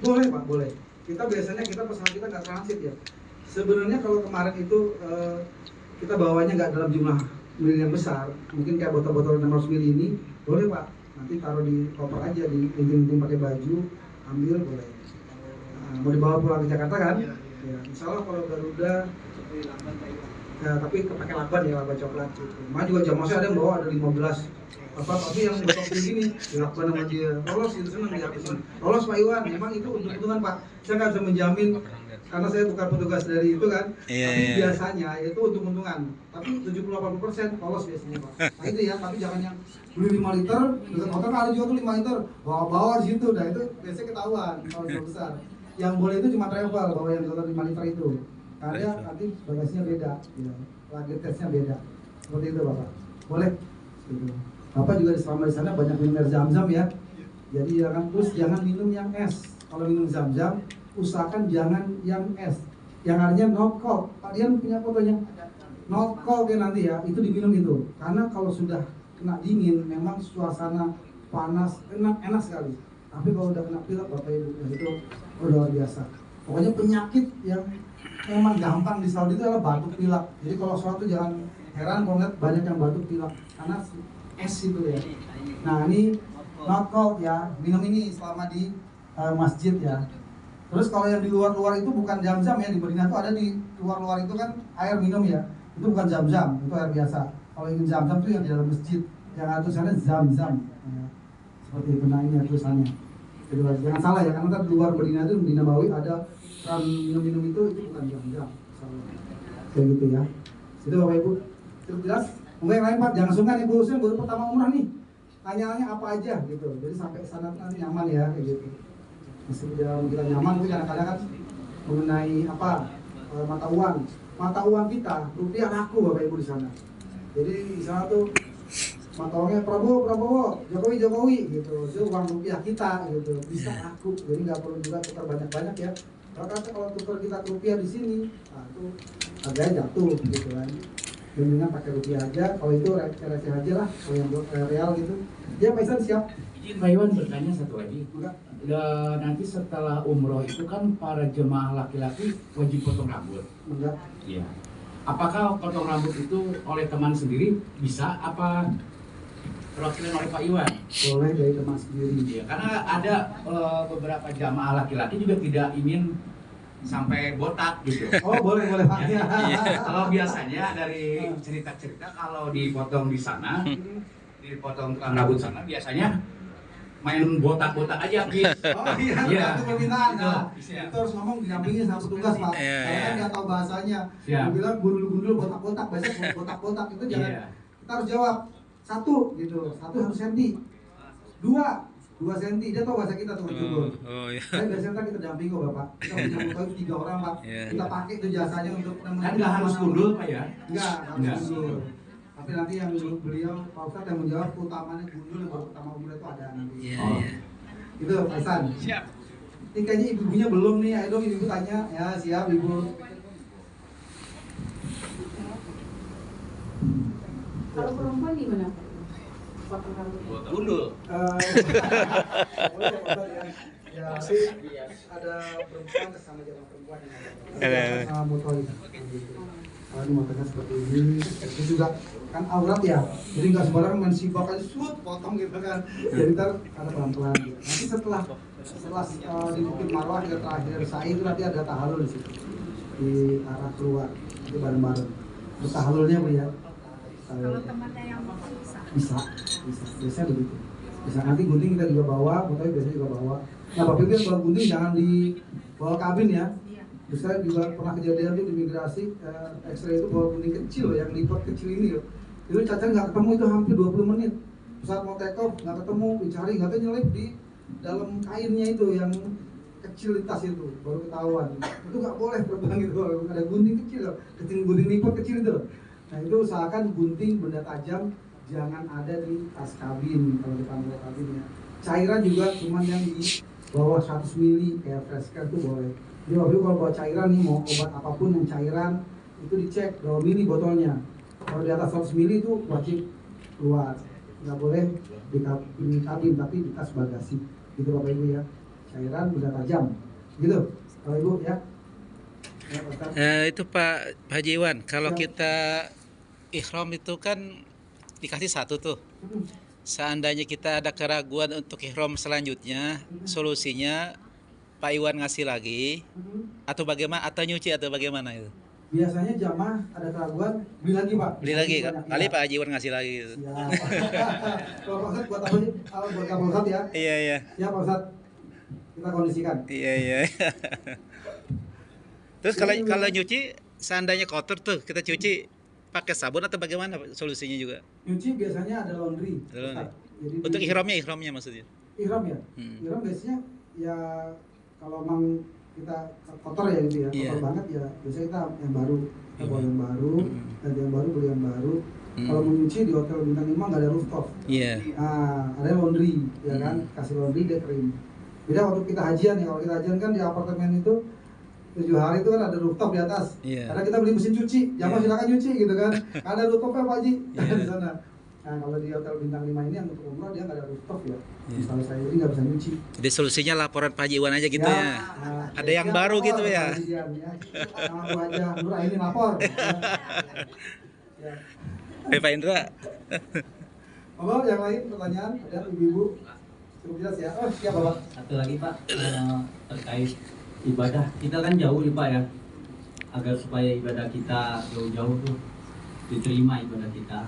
[SPEAKER 1] Boleh Pak, boleh. Kita biasanya pesawat kita nggak transit ya. Sebenarnya kalau kemarin itu kita bawanya nggak dalam jumlah mil yang besar, mungkin kayak botol-botol 600 ml ini, boleh Pak. Nanti taruh di koper aja, di linting-linting pakai baju, ambil boleh. Nah, mau dibawa pulang ke Jakarta kan?
[SPEAKER 4] Iya, iya.
[SPEAKER 1] Ya, insya Allah kalau Garuda ya, tapi pakai lakban ya, lakban coklat gitu. Mah juga jam masih ada yang bawa ada 15 apa, tapi yang betok begini dilakban sama dia lolos gitu, seneng dihabisin. Lolos Pak Iwan, memang itu untung-untungan Pak. Saya nggak bisa menjamin karena saya bukan petugas dari itu kan. Tapi biasanya itu untung-untungan. Tapi 70-80% lolos biasanya Pak. Nah itu ya, tapi jangan yang beli 5 liter, dekat motor kan ada juga tuh 5 liter, bawa-bawa di situ. Nah itu biasanya ketahuan kalau jauh besar. Yang boleh itu cuma travel, bawa yang 5 liter itu. Karena nanti bagasinya beda, ya. Lagi tesnya beda. Seperti itu Bapak. Boleh? Gitu. Bapak juga selama di sana banyak minum air zam-zam ya. Jadi jangan minum yang es. Kalau minum zam-zam, usahakan jangan yang es. Yang artinya no cold. Pak Dian punya fotonya. No cold ya nanti ya, itu diminum itu. Karena kalau sudah kena dingin, memang suasana panas, enak sekali. Tapi kalau udah kena pilek, Bapak Ibu, itu udah luar biasa. Pokoknya penyakit yang memang gampang di Saudi itu adalah batuk pilek. Jadi kalau sholat itu jangan heran kalau lihat banyak yang batuk pilek karena es itu ya. Nah ini not cold ya, minum ini selama di masjid ya. Terus kalau yang di luar-luar itu bukan zam-zam ya, di Madinah itu ada di luar-luar itu kan air minum ya. Itu bukan zam-zam, itu air biasa. Kalau ingin zam-zam itu yang di dalam masjid, yang ada tulisannya zam-zam ya. Seperti itu, nah ini tulisannya. Jadi jangan salah ya, karena kan di luar Madinah itu di Nabawi ada kan minum-minum itu bukan zam-zam. Kayak gitu ya. Itu Bapak Ibu, cukup jelas? Mungkin yang lain Pak, jangan sungkan Ibu, saya baru pertama umrah nih. Tanya-tanya apa aja gitu, jadi sampai sana nanti nyaman ya kayak gitu. Meski dalam kita nyaman, itu kadang-kadang kan mengenai apa, mata uang kita, rupiah laku Bapak Ibu di sana. Jadi di sana tuh mata uangnya Prabowo, Jokowi gitu, itu uang rupiah kita gitu, bisa laku. Jadi nggak perlu juga tukar banyak-banyak ya. Kalau tukar kita ke rupiah di sini, nah itu harganya jatuh gitu kan. Mendingan pakai rupiah aja, kalau itu receh aja lah, kalau yang buat real gitu. Ya Pak Isan siap.
[SPEAKER 2] Izin Pak Iwan bertanya satu lagi. Nanti setelah umroh itu kan para jemaah laki-laki wajib potong rambut.
[SPEAKER 1] Enggak.
[SPEAKER 2] Iya. Apakah potong rambut itu oleh teman sendiri bisa apa perwakilan oleh Pak Iwan?
[SPEAKER 1] Boleh dari teman sendiri.
[SPEAKER 2] Iya, karena ada beberapa jamaah laki-laki juga tidak ingin sampai botak gitu.
[SPEAKER 1] Oh boleh Pak.
[SPEAKER 2] Ya, kalau biasanya dari cerita-cerita kalau dipotong di sana, dipotong tukang rambut sana biasanya main botak-botak aja gitu.
[SPEAKER 1] Oh iya,
[SPEAKER 2] Iya.
[SPEAKER 1] itu permintaan. Nah,
[SPEAKER 2] Iya.
[SPEAKER 1] itu harus ngomong didampingi sama petugas Pak.
[SPEAKER 6] Iya,
[SPEAKER 1] Karena kan
[SPEAKER 6] iya.
[SPEAKER 1] nggak tahu bahasanya.
[SPEAKER 2] Siap.
[SPEAKER 1] Dia bilang gundul-gundul botak-botak, biasanya botak-botak itu jangan.
[SPEAKER 2] Iya.
[SPEAKER 1] Kita harus jawab 1 gitu, 1 senti, 2 senti. Dia tahu bahasa kita tuh cukur.
[SPEAKER 6] Oh iya.
[SPEAKER 1] Saya biasanya kan kita dampingi kok Bapak. Kita punya muka 3 orang Pak.
[SPEAKER 6] Iya.
[SPEAKER 1] Kita pakai tuh jasanya untuk
[SPEAKER 2] Kan nggak harus gundul Pak ya?
[SPEAKER 1] Enggak,
[SPEAKER 2] Enggak.
[SPEAKER 1] harus gundul. Tapi nanti yang menurut beliau Pak Ustadz yang menjawab utamanya gundul, yang baru pertama umur itu ada nanti.
[SPEAKER 6] Iya,
[SPEAKER 2] Oh.
[SPEAKER 6] iya.
[SPEAKER 1] Itu Pak Isan.
[SPEAKER 2] Siap.
[SPEAKER 1] Ini kayaknya ibu-ibunya belum nih, ayo dong ibu tanya. Ya siap Ibu.
[SPEAKER 5] Kalau perempuan gimana? Potong rambut.
[SPEAKER 3] Gundul.
[SPEAKER 1] Boleh Pak Ustadz ya. Ya, tapi ada perempuan sama jamaah perempuan yang ada. Sama mutoi. Kalau ini motornya seperti ini, itu juga kan aurat ya. Jadi nggak sembarangan main sibak aja, potong gitu kan. Jadi ntar ada pelan-pelan. Nanti setelah di Bukit Marwah ke terakhir sa'i itu nanti ada tahalul di situ di arah keluar, itu bareng-bareng. Terus tahalulnya Bu ya.
[SPEAKER 5] Kalau temannya yang
[SPEAKER 1] Bisa, biasanya begitu. Bisa nanti gunting kita juga bawa, motornya biasanya juga bawa. Nah Bapak Ibu kalau gunting jangan dibawa kabin ya. Terus saya juga pernah kejadian itu di imigrasi, X-ray itu bawa gunting kecil loh, yang lipat kecil ini loh. Itu cacar nggak ketemu itu hampir 20 menit. Saat mau take off nggak ketemu, dicari nggak tahu nyelip di dalam kainnya itu yang kecil di tas itu, baru ketahuan. Itu nggak boleh terbang gitu, ada gunting kecil loh, gunting lipat kecil itu. Nah itu usahakan gunting benda tajam jangan ada di tas kabin kalau di panggung kabinnya. Cairan juga cuman yang di bawah 100 mili kayak fresh care itu boleh. Jadi waktu itu kalau bawa cairan nih mau obat apapun yang cairan itu dicek berapa mili botolnya. Kalau di atas 100 mili itu wajib keluar. Nggak boleh di kabin tapi di tas bagasi. Gitu Bapak Ibu ya. Cairan benda tajam. Gitu. Bapak Ibu ya. Ya, Pak Ustadz.
[SPEAKER 6] Itu Pak Haji Iwan, kalau kita ihram itu kan dikasih 1 tuh. Seandainya kita ada keraguan untuk ihram selanjutnya, solusinya Pak Iwan ngasih lagi atau bagaimana, atau nyuci atau bagaimana itu?
[SPEAKER 1] Biasanya jamaah ada keraguan, beli lagi Pak.
[SPEAKER 6] Beli lagi
[SPEAKER 1] Banyak,
[SPEAKER 6] kali
[SPEAKER 1] ya.
[SPEAKER 6] Pak Haji Iwan ngasih lagi gitu.
[SPEAKER 1] Siap. Kalau Pak Ustadz buat apa nih? Buat Pak Ustadz ya.
[SPEAKER 6] Iya iya.
[SPEAKER 1] Siap Pak Ustadz. Kita kondisikan.
[SPEAKER 6] Iya iya. Terus kalau nyuci seandainya kotor tuh kita cuci pakai sabun atau bagaimana solusinya juga?
[SPEAKER 1] Nyuci biasanya ada laundry.
[SPEAKER 6] Ada laundry.
[SPEAKER 1] Ustadz. Jadi
[SPEAKER 6] Untuk ihramnya maksudnya.
[SPEAKER 1] ihram ya. Ihram biasanya ya kalau memang kita kotor ya gitu ya, kotor
[SPEAKER 6] Iya.
[SPEAKER 1] banget ya biasanya kita yang baru, kita bawa yang baru, ganti yang baru, beli yang baru. Kalau mau nyuci di hotel bintang 5 nggak ada rooftop.
[SPEAKER 6] Iya.
[SPEAKER 1] Ada laundry, ya kan, kasih laundry dia kering. Beda waktu kita hajian ya, kalau kita hajian kan di apartemen itu 7 hari itu kan ada rooftop di atas.
[SPEAKER 6] Iya.
[SPEAKER 1] Karena kita beli mesin cuci, jamaah silakan nyuci gitu kan. Ada rooftopnya Pak Haji di sana. Nah kalau di hotel bintang 5 ini yang untuk umroh dia nggak ada rooftop ya. Misalnya saya ini nggak bisa nyuci.
[SPEAKER 6] Jadi solusinya laporan Pak Haji Iwan aja gitu ya.
[SPEAKER 1] Nah,
[SPEAKER 6] Ada yang
[SPEAKER 1] dia
[SPEAKER 6] baru
[SPEAKER 1] lapor,
[SPEAKER 6] gitu ya.
[SPEAKER 1] Pak Haji, Sama Bu Haja Nur ini lapor. Ya.
[SPEAKER 6] Pak Indra.
[SPEAKER 1] Bapak yang lain pertanyaan ada ibu-ibu cukup jelas ya. Oh siap Bapak.
[SPEAKER 7] Satu lagi Pak, terkait ibadah. Kita kan jauh nih Pak ya, agar supaya ibadah kita jauh-jauh tuh diterima ibadah kita.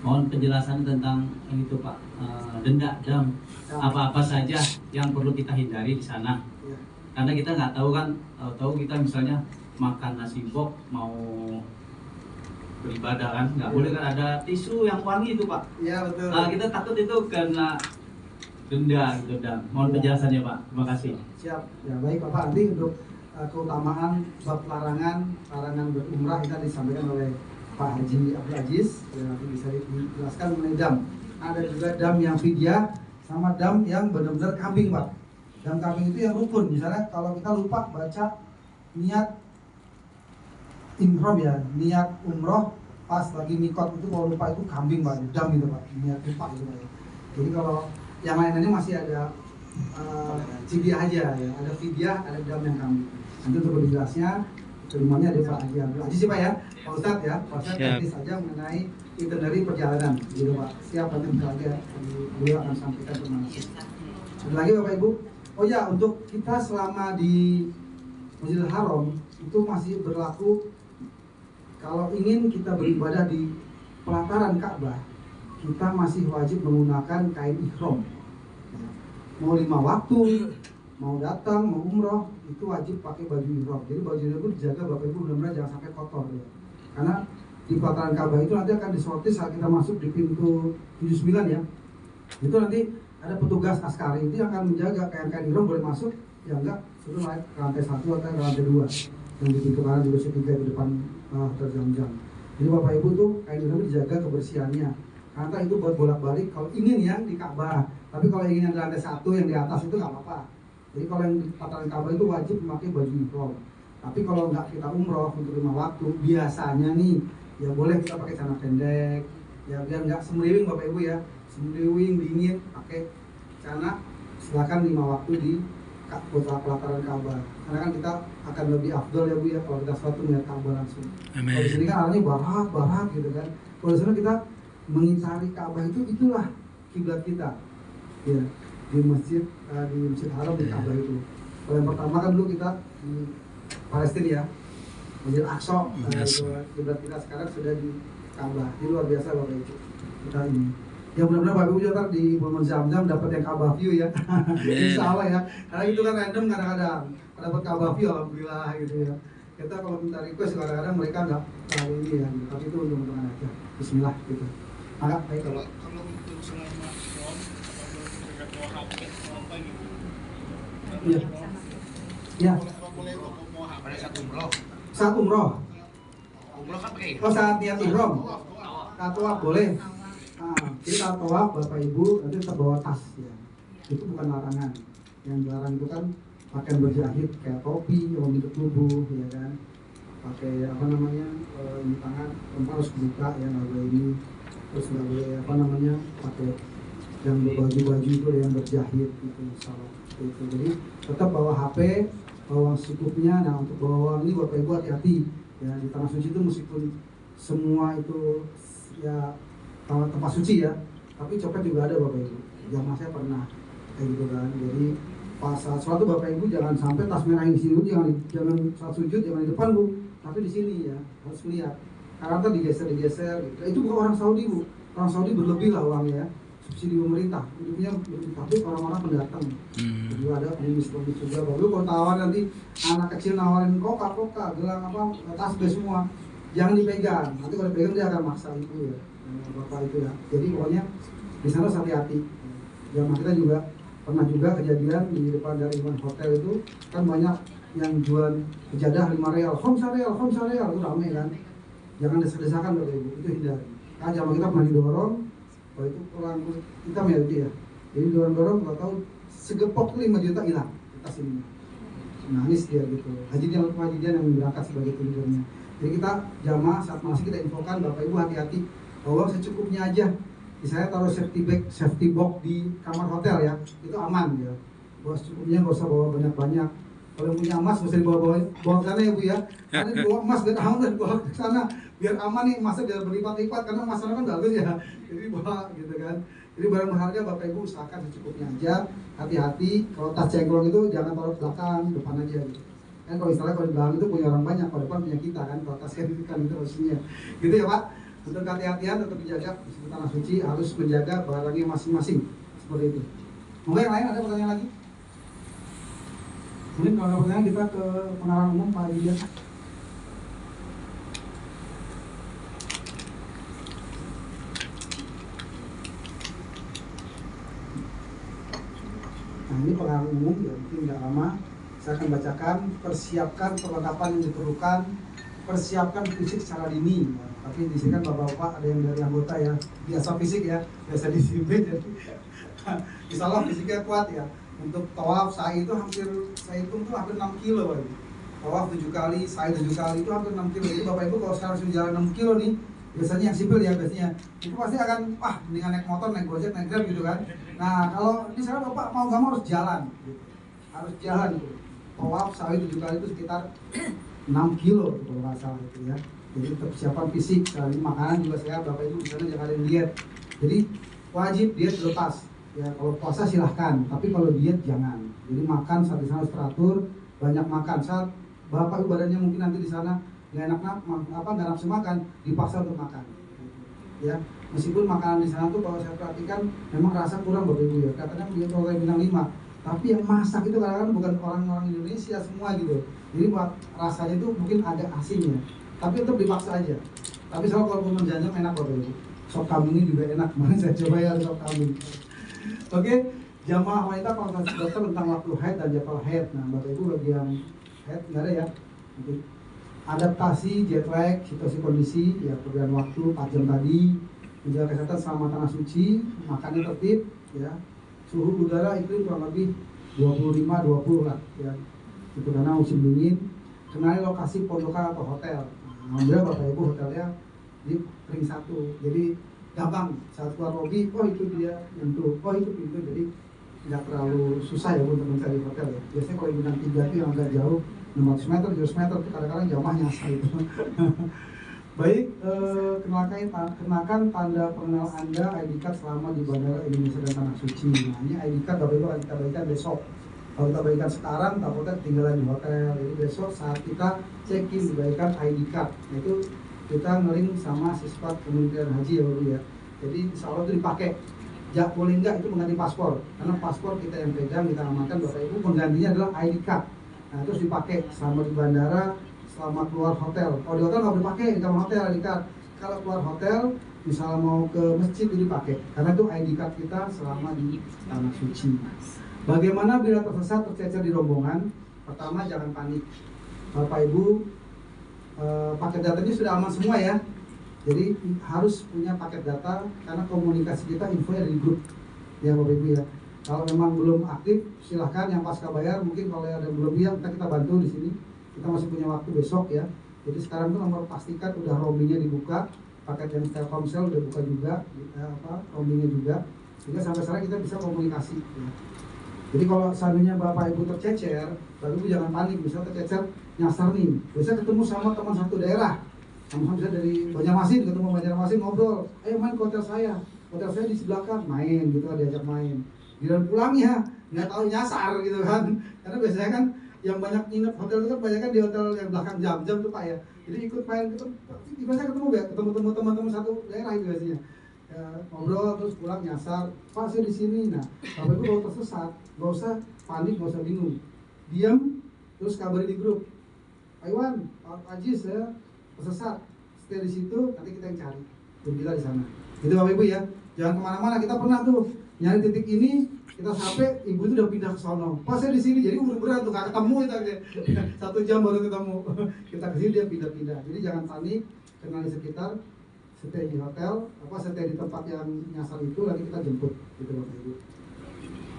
[SPEAKER 7] Mohon penjelasan tentang yang itu Pak, dam, apa-apa saja yang perlu kita hindari di sana.
[SPEAKER 1] Ya.
[SPEAKER 7] Karena kita nggak tahu kan, tahu kita misalnya makan nasi bok mau beribadah kan, nggak boleh kan ada tisu yang wangi itu Pak.
[SPEAKER 1] Iya betul.
[SPEAKER 7] Nah, kita takut itu karena denda gitu dan mohon penjelasannya Pak. Terima kasih.
[SPEAKER 1] Siap. Ya baik Bapak, nanti untuk keutamaan bab larangan berumrah kita disampaikan oleh Pak Haji Abdul Aziz, ya, nanti bisa dijelaskan mengenai dam. Ada juga dam yang fidyah sama dam yang benar-benar kambing Pak. Dam kambing itu yang rukun. Misalnya kalau kita lupa baca niat ihram ya, niat umroh pas lagi mikot itu kalau lupa itu kambing Pak, dam gitu Pak, niat lupa gitu Pak. Jadi kalau yang lain-lainnya masih ada fidyah aja ya, ada fidyah, ada dam yang kambing. Nanti untuk lebih jelasnya kelimanya ada Pak Haji Abdul Aziz sih Pak ya, Pak Ustadz ya, Pak Ustadz nanti saja mengenai itinerary perjalanan gitu Pak. Siap, nanti bentar lagi ya, beliau akan sampaikan kemana. Ada lagi Bapak Ibu? Oh ya, untuk kita selama di Masjidil Haram itu masih berlaku kalau ingin kita beribadah di pelataran Ka'bah, kita masih wajib menggunakan kain ihram. Ya. Mau 5 waktu, mau datang, mau umroh, itu wajib pakai baju ihram. Jadi baju ihram itu dijaga Bapak Ibu benar-benar jangan sampai kotor ya. Karena di pelataran Ka'bah itu nanti akan disortir saat kita masuk di pintu 79 ya. Itu nanti ada petugas askari itu yang akan menjaga kain-kain ihram boleh masuk, ya enggak, suruh naik ke lantai 1 atau ke lantai 2 yang di pintu kanan di kursi 3 di depan hotel Jam-Jam. Jadi Bapak Ibu tuh kain ihram dijaga kebersihannya. Karena itu buat bolak-balik kalau ingin yang di Ka'bah. Tapi kalau ingin yang di lantai 1 yang di atas itu nggak apa-apa. Jadi kalau yang di pelataran Ka'bah itu wajib memakai baju ihram. Tapi kalau nggak kita umroh untuk 5 waktu, biasanya nih ya boleh kita pakai celana pendek. Ya biar nggak semriwing Bapak Ibu ya. Semriwing dingin pakai celana, silakan 5 waktu di pelataran Ka'bah. Karena kan kita akan lebih afdol ya Bu ya kalau kita suatu melihat Ka'bah langsung.
[SPEAKER 6] Amin.
[SPEAKER 1] Kalau di sini kan arahnya barat gitu kan. Kalau di sana kita mengitari Ka'bah itulah kiblat kita. Ya, di masjid Haram di Ka'bah itu. Kalau yang pertama kan dulu kita di Palestina ya. Masjid Aqsa, kiblat kita sekarang sudah di Ka'bah. Ini luar biasa Bapak Ibu. Kita ini. Ya mudah-mudahan Bapak Ibu juga di bulan Zam-Zam dapat yang Ka'bah view ya. Insya Allah ya. Karena itu kan random kadang-kadang dapat Ka'bah view alhamdulillah gitu ya. Kita kalau minta request kadang-kadang mereka nggak terlalu ini ya. Tapi itu untuk teman aja. Bismillah gitu. Maka baik kalau
[SPEAKER 4] untuk selama pon dengan mohab apa gitu.
[SPEAKER 1] iya. Ya,
[SPEAKER 4] Boleh mau
[SPEAKER 2] Pada saat umroh,
[SPEAKER 1] saat umroh.
[SPEAKER 2] umroh kan pakai
[SPEAKER 1] Oh saat niat ihram. Saat tawaf boleh. Jadi saat tawaf Bapak Ibu nanti tetap bawa tas ya. Itu bukan larangan. Yang dilarang itu kan pakaian berjahit kayak topi, menutup tubuh ya kan. Pakai apa namanya ini tangan, tempat harus buka ya nggak boleh ini. Terus nggak boleh apa namanya pakai yang baju-baju itu yang berjahit gitu misalnya itu. Jadi tetap bawa HP, bawa secukupnya. Nah untuk bawa ini Bapak Ibu hati-hati ya di tanah suci itu meskipun semua itu ya tempat suci ya, tapi copet juga ada Bapak Ibu. Jamaah saya pernah kayak gitu kan. Jadi pas saat sholat tuh Bapak Ibu jangan sampai tas merah di sini, jangan saat sujud jangan di depan Bu, tapi di sini ya harus lihat. Karena ntar digeser gitu. Itu bukan orang Saudi Bu, orang Saudi berlebih lah uangnya, subsidi pemerintah, hidupnya berlebih, tapi orang-orang pendatang. Jadi ada pengemis juga. Baru kalau tawar nanti anak kecil nawarin koka, gelang apa, tas semua, jangan dipegang. Nanti kalau dipegang dia akan maksa itu ya, Bapak itu ya. Jadi pokoknya di sana harus hati-hati. Jamaah kita juga pernah juga kejadian di depan dari hotel itu kan banyak yang jual kejadah 5 real, khamsa real itu ramai kan. Jangan desak-desakan Bapak Ibu, itu hindari. Kan jamaah kita pernah didorong, bahwa itu orang hitam ya itu ya. Jadi dorong kalau tahu segepok 5 juta hilang di tas ini. Nangis dia gitu. Haji dia yang berangkat sebagai tujuannya. Jadi kita jamaah saat masih kita infokan Bapak Ibu hati-hati, bawa secukupnya aja. Saya taruh safety box di kamar hotel ya, itu aman ya. Bawa secukupnya, nggak usah bawa banyak-banyak. Kalau punya emas mesti bawa ke sana ya Bu ya. Karena bawa emas biar aman dan bawa ke sana biar aman nih, emasnya biar berlipat-lipat karena emasnya kan bagus ya. Jadi bawa gitu kan. Jadi barang berharga Bapak Ibu usahakan secukupnya aja. Hati-hati kalau tas cengklong itu jangan taruh belakang, depan aja gitu. Kan kalau istilahnya kalau di belakang itu punya orang banyak, kalau depan punya kita kan. Kalau tas kan itu harusnya. Gitu ya Pak. Untuk hati-hatian tetap dijaga di tanah suci, harus menjaga barangnya masing-masing seperti itu. Mungkin yang lain ada pertanyaan lagi? Mungkin kalau ada pertanyaan kita ke pengarang umum Pak Didian. Nah ini pengarang umum ya, mungkin nggak lama. Saya akan bacakan, persiapkan perlengkapan yang diperlukan, persiapkan fisik secara dini. Tapi di sini kan bapak-bapak ada yang dari anggota ya, biasa fisik ya, biasa disiplin, jadi insya Allah fisiknya kuat ya. Untuk tawaf sa'i itu hampir, saya hitung tuh hampir 6 kilo lagi. Tawaf 7 kali, sa'i 7 kali itu hampir 6 kilo. Jadi bapak ibu kalau sekarang sudah jalan 6 kilo nih, biasanya yang sipil ya biasanya, itu pasti akan, mendingan naik motor, naik gojek, naik grab gitu kan. Nah kalau di sana bapak mau gak mau harus jalan, gitu. Harus jalan gitu. Tawaf sa'i 7 kali itu sekitar 6 kilo gitu, kalau nggak salah itu ya. Jadi persiapan fisik, kali makanan juga saya Bapak Ibu di sana jangan ada yang diet. Jadi wajib diet lepas. Ya kalau puasa silahkan, tapi kalau diet jangan. Jadi makan saat di sana harus teratur, banyak makan. Saat Bapak Ibu badannya mungkin nanti di sana nggak nggak nafsu makan, dipaksa untuk makan. Ya meskipun makanan di sana tuh kalau saya perhatikan memang rasa kurang Bapak Ibu ya. Katanya dia program bintang 5, tapi yang masak itu kadang-kadang bukan orang-orang Indonesia semua gitu. Jadi buat rasanya itu mungkin agak asin ya. Tapi tetap dipaksa aja. Tapi soal kalau menjanjang enak Bapak Ibu. Sop kambing ini juga enak. Kemarin saya coba ya sop kambing. Oke, jamaah wanita konsultasi dokter tentang waktu haid dan jadwal haid. Nah, Bapak Ibu bagi yang haid nggak ada ya. Oke. Adaptasi, jet lag, situasi kondisi, ya perbedaan waktu 4 jam tadi, menjaga kesehatan selama tanah suci, makannya tertib, ya. Suhu udara itu kurang lebih 25-20 lah, ya. Itu karena musim dingin. Kenali lokasi pondokan atau hotel. Alhamdulillah Bapak Ibu hotelnya di ring 1, jadi gampang saat keluar lobi, itu dia nyentuh, itu pintu, jadi nggak terlalu susah ya untuk mencari hotel ya. Biasanya kalau bintang 3 itu yang agak jauh, 600 meter, 700 meter itu kadang-kadang jamaah nyasar itu. Baik, kenakan tanda pengenal Anda ID card selama di Bandara Indonesia dan Tanah Suci. Nah ini ID card Bapak Ibu akan kita bagikan besok. Kalau kita bagikan sekarang, takutnya ketinggalan di hotel. Jadi besok saat kita check-in dibagikan ID card. Nah itu kita ngeling sama siswa Kementerian Haji ya Bapak ya. Jadi insya Allah itu dipakai. Boleh enggak itu mengganti paspor. Karena paspor kita yang pegang, kita amankan Bapak Ibu, penggantinya adalah ID card. Nah terus dipakai selama di bandara, selama keluar hotel. Kalau di hotel nggak boleh dipakai, di kamar hotel ID card. Kalau keluar hotel, misalnya mau ke masjid itu dipakai. Karena itu ID card kita selama di Tanah Suci. Bagaimana bila tersesat tercecer di rombongan? Pertama jangan panik. Bapak Ibu, paket datanya sudah aman semua ya. Jadi harus punya paket data karena komunikasi kita info dari grup ya Bapak Ibu ya. Kalau memang belum aktif silahkan yang pasca bayar, mungkin kalau ada yang belum ya kita bantu di sini. Kita masih punya waktu besok ya. Jadi sekarang tuh nomor pastikan udah roamingnya dibuka, paket yang Telkomsel udah buka juga, roamingnya juga, sehingga sampai sekarang kita bisa komunikasi. Ya. Jadi kalau seandainya Bapak Ibu tercecer, Bapak Ibu jangan panik, misalnya tercecer nyasar nih, biasanya ketemu sama teman satu daerah, sama bisa dari Banjarmasin, ketemu Banjarmasin ngobrol, ayo main ke hotel saya di sebelah kan, main gitu, diajak main. Di dalam pulangnya nggak tahu nyasar gitu kan. Karena biasanya kan yang banyak nginep hotel itu kan banyak kan di hotel yang belakang jam-jam tuh Pak ya. Jadi ikut main itu biasanya ketemu ya, ketemu teman-teman satu daerah itu biasanya. Ya, ngobrol terus pulang nyasar, Pak saya di sini. Nah, Bapak Ibu kalau tersesat, nggak usah panik, nggak usah bingung, diam, terus kabari di grup. Pak Iwan, Pak Haji saya tersesat, stay di situ, nanti kita yang cari, tim kita di sana. Gitu Bapak Ibu ya, jangan kemana-mana. Kita pernah tuh nyari titik ini, kita sampai ibu itu udah pindah ke sono. Pas saya di sini, jadi udah tuh nggak ketemu kita, 1 jam baru ketemu. Kita ke sini dia pindah-pindah. Jadi jangan panik, kenal di sekitar, stay di hotel, stay di tempat yang nyasar itu, nanti kita jemput, gitu Bapak Ibu.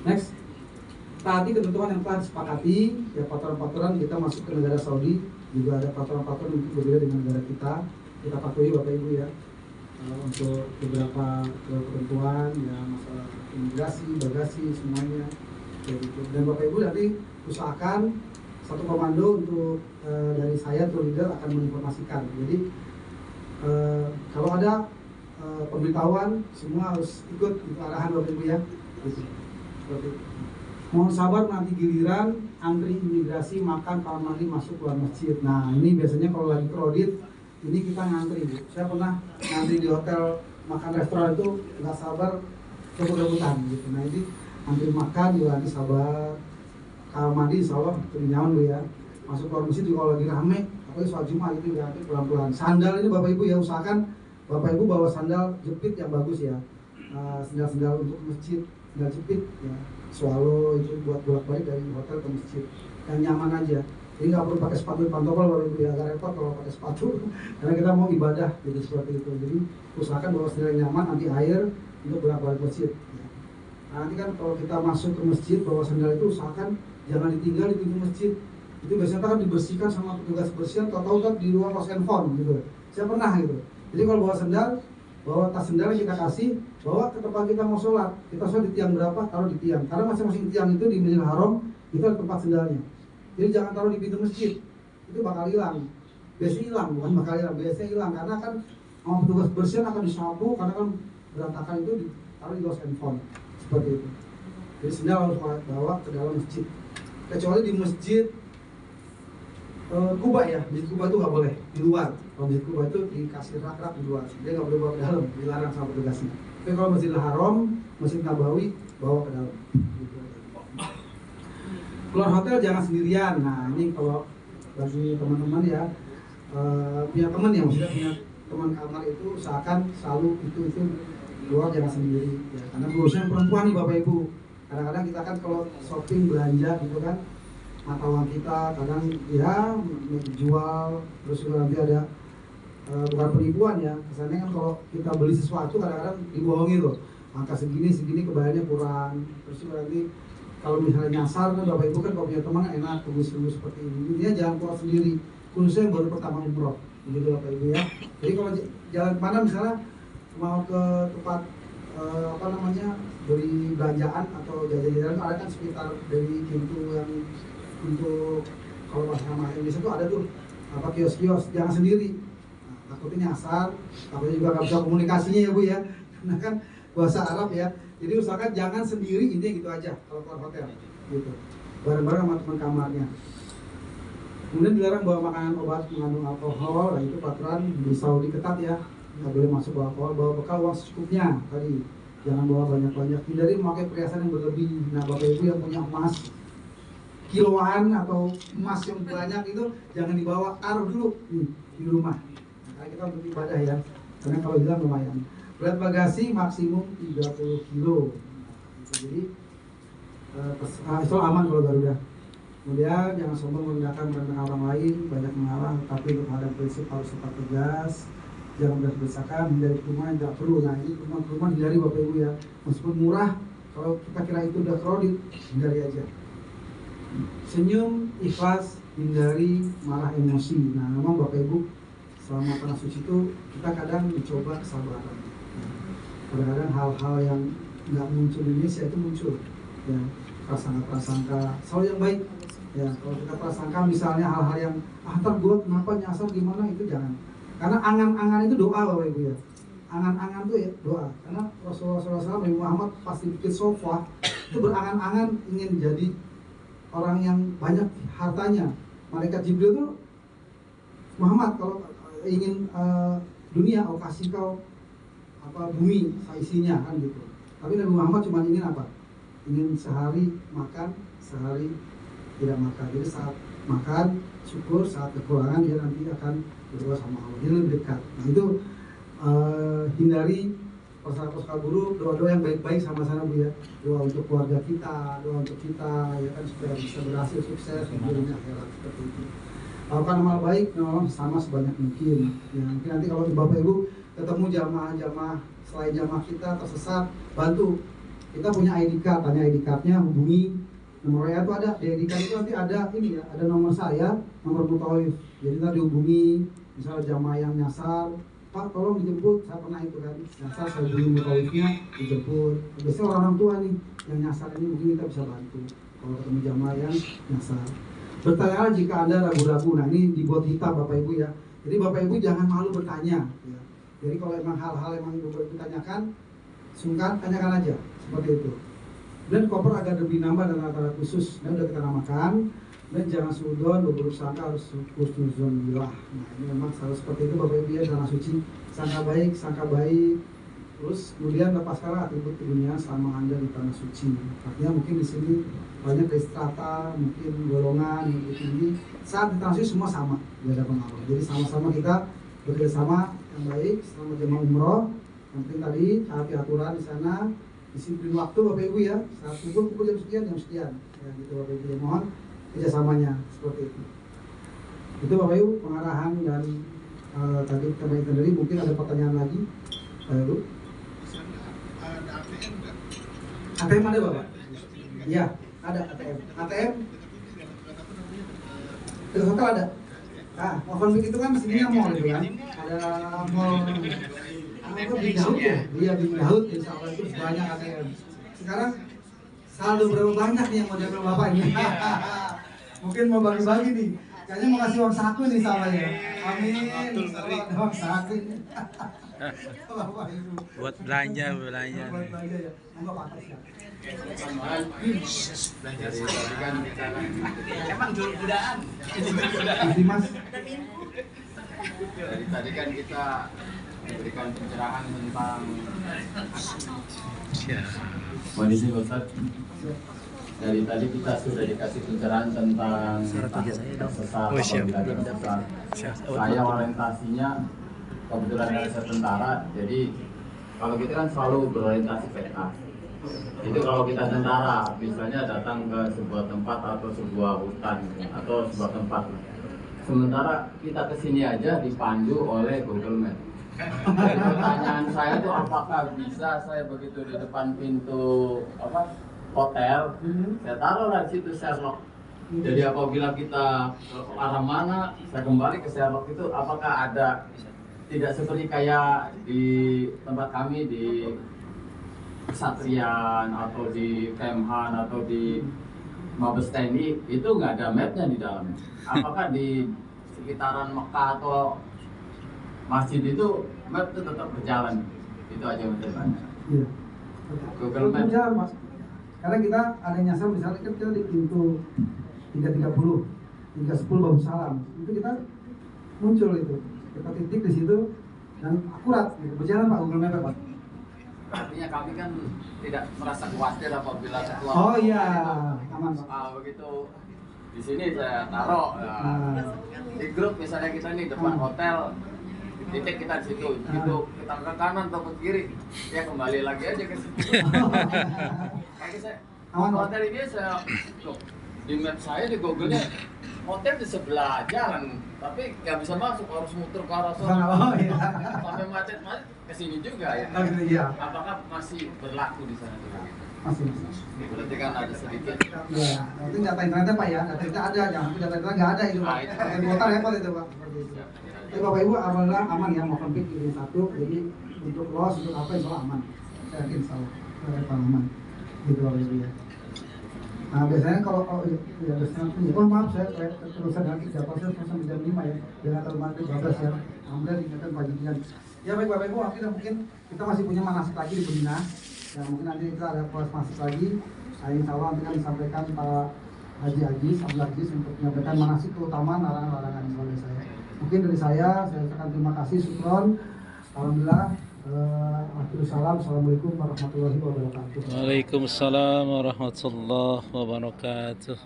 [SPEAKER 1] Next, taati ketentuan yang telah disepakati, ya peraturan-peraturan kita masuk ke negara Saudi, juga ada peraturan-peraturan untuk berbeda dengan negara kita patuhi Bapak Ibu ya. Untuk beberapa ketentuan ya masalah imigrasi, bagasi semuanya kayak gitu. Dan Bapak Ibu nanti usahakan satu komando untuk dari saya atau leader akan menginformasikan. Jadi kalau ada pemberitahuan semua harus ikut itu arahan Bapak Ibu ya. Gitu. Seperti itu. Mohon sabar nanti giliran antri imigrasi makan kamar mandi masuk keluar masjid. Nah ini biasanya kalau lagi kredit ini kita ngantri Bu. Saya pernah ngantri di hotel makan restoran itu nggak sabar kebut-kebutan gitu. Nah ini antri makan juga nanti sabar, kamar mandi insya Allah lebih nyaman Bu ya. Masuk keluar masjid juga kalau lagi rame, apalagi sholat Jumat itu ya nanti pelan-pelan. Sandal ini Bapak Ibu ya usahakan Bapak Ibu bawa sandal jepit yang bagus ya. Sandal-sandal untuk masjid, sandal jepit ya. Swallow itu buat bolak-balik dari hotel ke masjid yang nyaman aja. Jadi nggak perlu pakai sepatu pantofel Bapak Ibu ya, agak repot kalau pakai sepatu karena kita mau ibadah jadi seperti itu. Jadi usahakan bawa sandal yang nyaman, anti air untuk bolak-balik masjid. Nah, nanti kan kalau kita masuk ke masjid bawa sandal itu usahakan jangan ditinggal di pintu masjid. Itu biasanya kan dibersihkan sama petugas bersihan, tahu-tahu kan di luar los handphone gitu. Saya pernah gitu. Jadi kalau bawa sandal, bawa tas sandal yang kita kasih, bawa ke tempat kita mau sholat. Kita sholat di tiang berapa, taruh di tiang. Karena masing-masing tiang itu di Masjidil Haram itu ada tempat sandalnya. Jadi jangan taruh di pintu masjid, itu bakal hilang. Biasanya hilang, bukan bakal hilang, biasanya hilang. Karena kan sama petugas bersihan akan disapu, karena kan berantakan itu ditaruh di los handphone. Seperti itu. Jadi sandal harus bawa ke dalam masjid. Kecuali di masjid Kuba ya, masjid Kuba itu nggak boleh di luar. Kalau masjid Kuba itu dikasih rak-rak di luar, dia nggak boleh bawa ke dalam, dilarang sama petugasnya. Tapi kalau Masjidil Haram, Masjid Nabawi bawa ke dalam. Keluar hotel jangan sendirian. Nah ini kalau bagi teman-teman ya punya teman ya, maksudnya punya teman kamar itu usahakan selalu itu keluar jangan sendiri. Ya, karena khususnya perempuan nih Bapak Ibu. Kadang-kadang kita kan kalau shopping belanja gitu kan mata uang kita kadang ya dijual, terus juga nanti ada bukan penipuan ya, kesannya kan kalau kita beli sesuatu kadang-kadang dibohongi loh, angka segini kebayarnya kurang, terus juga nanti kalau misalnya nyasar kan Bapak Ibu kan kalau punya teman enak tunggu seperti ini, intinya jangan keluar sendiri, khususnya yang baru pertama umroh, begitu Bapak Ibu ya. Jadi kalau jalan mana misalnya mau ke tempat beli belanjaan atau jajan-jajan ada kan sekitar dari pintu kalau bahasa Indonesia itu ada tuh kios-kios, jangan sendiri. Nah, takutnya nyasar, takutnya juga nggak bisa komunikasinya ya Bu ya, karena kan bahasa Arab ya. Jadi usahakan jangan sendiri, intinya gitu aja kalau keluar hotel, gitu. Bareng-bareng sama teman kamarnya. Kemudian dilarang bawa makanan obat mengandung alkohol, nah itu peraturan di Saudi ketat ya, nggak boleh masuk bawa alkohol, bawa bekal uang secukupnya tadi. Jangan bawa banyak-banyak, hindari memakai perhiasan yang berlebih. Nah Bapak Ibu yang punya emas kiloan atau emas yang banyak itu jangan dibawa, taruh dulu di rumah. Nah, kita untuk ibadah ya, karena kalau hilang lumayan. Berat bagasi maksimum 30 kilo. Nah, jadi itu aman kalau Garuda. Kemudian jangan sombong merendahkan orang lain, banyak mengalah, tapi untuk menghadap prinsip harus tetap tegas. Jangan berdesakan, hindari kerumunan yang tidak perlu. Nah ini kerumunan hindari Bapak Ibu ya. Meskipun murah, kalau kita kira itu udah crowded, hindari aja. Senyum, ikhlas, hindari marah emosi. Nah memang Bapak Ibu selama tanah suci itu kita kadang dicoba kesabaran. Kadang-kadang hal-hal yang nggak muncul di Indonesia itu muncul. Ya, prasangka selalu yang baik. Ya, kalau kita prasangka misalnya hal-hal yang ntar gue kenapa nyasar gimana itu jangan. Karena angan-angan itu doa Bapak Ibu ya. Angan-angan itu ya doa. Karena Rasulullah SAW Nabi Muhammad pasti bikin sofa itu berangan-angan ingin jadi orang yang banyak hartanya. Malaikat Jibril tuh, Muhammad kalau ingin dunia, aku kasih kau bumi isinya kan gitu. Tapi Nabi Muhammad cuma ingin apa? Ingin sehari makan, sehari tidak makan. Jadi saat makan syukur, saat kekurangan dia nanti akan berdoa sama Allah. Dia lebih dekat. Nah itu hindari prasangka buruk, doa-doa yang baik-baik sama-sama Bu ya. Doa untuk keluarga kita, doa untuk kita ya kan supaya bisa berhasil sukses di dunia akhirat seperti itu. Lakukan amal baik, nolong sama sebanyak mungkin. Ya, mungkin nanti kalau Bapak Ibu ketemu jamaah-jamaah selain jamaah kita tersesat, bantu. Kita punya ID card, tanya ID cardnya, hubungi. Nomor WA itu ada, di ID card itu nanti ada ini ya, ada nomor saya, nomor Mutawif. Jadi kita dihubungi, misalnya jamaah yang nyasar, Pak tolong dijemput, saya pernah itu kan, nyasar saya hubungi Mutawifnya, dijemput. Biasanya orang tua nih yang nyasar ini mungkin kita bisa bantu. Kalau ketemu jamaah yang nyasar. Bertanyalah jika Anda ragu-ragu. Nah ini dibuat hitam Bapak Ibu ya. Jadi Bapak Ibu jangan malu bertanya ya. Jadi kalau emang hal-hal yang Bapak Ibu tanyakan, sungkan tanyakan aja seperti itu. Dan koper agak lebih nambah dan rata-rata khusus. Dan udah kita namakan. Dan jangan sudon, berburuk sangka harus husnuzon billah. Nah ini memang selalu seperti itu Bapak Ibu ya, tanah suci. Sangka baik. Terus kemudian lepaskanlah atribut keduniaan selama Anda di tanah suci. Artinya mungkin di sini banyak dari strata, mungkin golongan yang lebih tinggi. Saat di tanah suci semua sama di hadapan Allah. Jadi sama-sama kita bekerjasama yang baik selama jemaah umroh. Yang penting tadi taati aturan di sana, disiplin waktu Bapak Ibu ya. Saat kumpul jam sekian. Ya gitu Bapak Ibu. Mohon kerjasamanya seperti itu. Itu Bapak Ibu pengarahan dan tadi kembali dari mungkin ada pertanyaan lagi, Bapak Ibu. ATM ada Bapak? Iya, ada ATM. ATM? Terus hotel ada? Nah, Mokonbik itu kan mesinnya mall itu kan? Ada mall apa Bing Daud ya? Iya Bing Daud, insya Allah itu banyak ATM. Sekarang saldo berapa banyak nih yang mau diambil Bapak ini? Mungkin mau bagi-bagi nih. Kayaknya mau kasih uang saku nih sama ya. Amin. Uang saku ini.
[SPEAKER 6] Buat belanja.
[SPEAKER 1] Buat belanja ya. Enggak pakai ya.
[SPEAKER 2] Dari tadi kan kita emang godaan.
[SPEAKER 1] Jadi Mas.
[SPEAKER 8] Dari tadi kan kita memberikan pencerahan tentang kondisi Ustaz. Dari tadi kita sudah dikasih pencerahan tentang sesat apabila kita sesat. Saya orientasinya kebetulan dari saya tentara, jadi kalau kita kan selalu berorientasi PK. Itu kalau kita tentara, misalnya datang ke sebuah tempat atau sebuah hutan atau sebuah tempat. Sementara kita kesini aja dipandu oleh Google Map. Dan pertanyaan saya itu apakah bisa saya begitu di depan pintu hotel, saya taruhlah di situ Sherlock. Jadi apabila kita ke arah mana, saya kembali ke Sherlock itu, apakah ada tidak seperti kayak di tempat kami di Kesatrian atau di Kemhan atau di Mabes TNI itu nggak ada mapnya di dalamnya. Apakah di sekitaran Mekah atau masjid itu map itu tetap berjalan? Itu aja yang saya tanya.
[SPEAKER 1] Iya.
[SPEAKER 8] Google Map.
[SPEAKER 1] Berjalan, Mas. Karena kita ada yang nyasar misalnya kan kita di pintu 330, 310 Babu Salam. Itu kita muncul itu. Kita titik di situ dan akurat gitu. Berjalan Pak Google Map Pak.
[SPEAKER 8] Artinya kami kan tidak merasa khawatir apabila ketua.
[SPEAKER 1] Oh iya, aman Pak.
[SPEAKER 8] Begitu di sini saya taruh di grup misalnya kita nih depan hotel, titik kita di situ, begitu kita ke kanan atau ke kiri, ya kembali lagi aja ke situ. Kayaknya saya hotel ini saya loh, di map saya di Google-nya hotel di sebelah jalan, tapi nggak bisa masuk, harus muter ke arah sana.
[SPEAKER 1] Oh iya.
[SPEAKER 8] Sampai macet-macet ke sini juga ya.
[SPEAKER 1] Oh gitu iya.
[SPEAKER 8] Apakah masih berlaku di sana juga?
[SPEAKER 1] Masih.
[SPEAKER 8] Berarti kan ada sedikit.
[SPEAKER 1] Iya, itu data internetnya Pak ya, data internet ada, jangan data internet nggak ada itu Pak. Di kota repot itu Pak. Jadi Bapak Ibu alhamdulillah aman ya, mau konflik ini satu, jadi untuk loss untuk apa insya Allah aman. Saya yakin insya Allah aman. Gitu Bapak Ibu ya. Nah biasanya kalau ya biasanya maaf saya terusan lagi dapat saya sampai jam 5 ya, jangan terlalu mati 12 ya. Alhamdulillah diingatkan pagi ini. Ya baik Bapak Ibu, akhirnya mungkin kita masih punya manasik lagi di Medina. Ya mungkin nanti kita ada kelas masuk lagi. Nah, insya Allah nanti akan disampaikan Pak Haji Agis, Abdul Agis untuk menyampaikan manasik keutamaan larangan-larangan oleh saya. Mungkin dari saya ucapkan terima kasih, syukron. Alhamdulillah. Assalamualaikum warahmatullahi wabarakatuh.
[SPEAKER 6] Waalaikumsalam warahmatullahi wabarakatuh.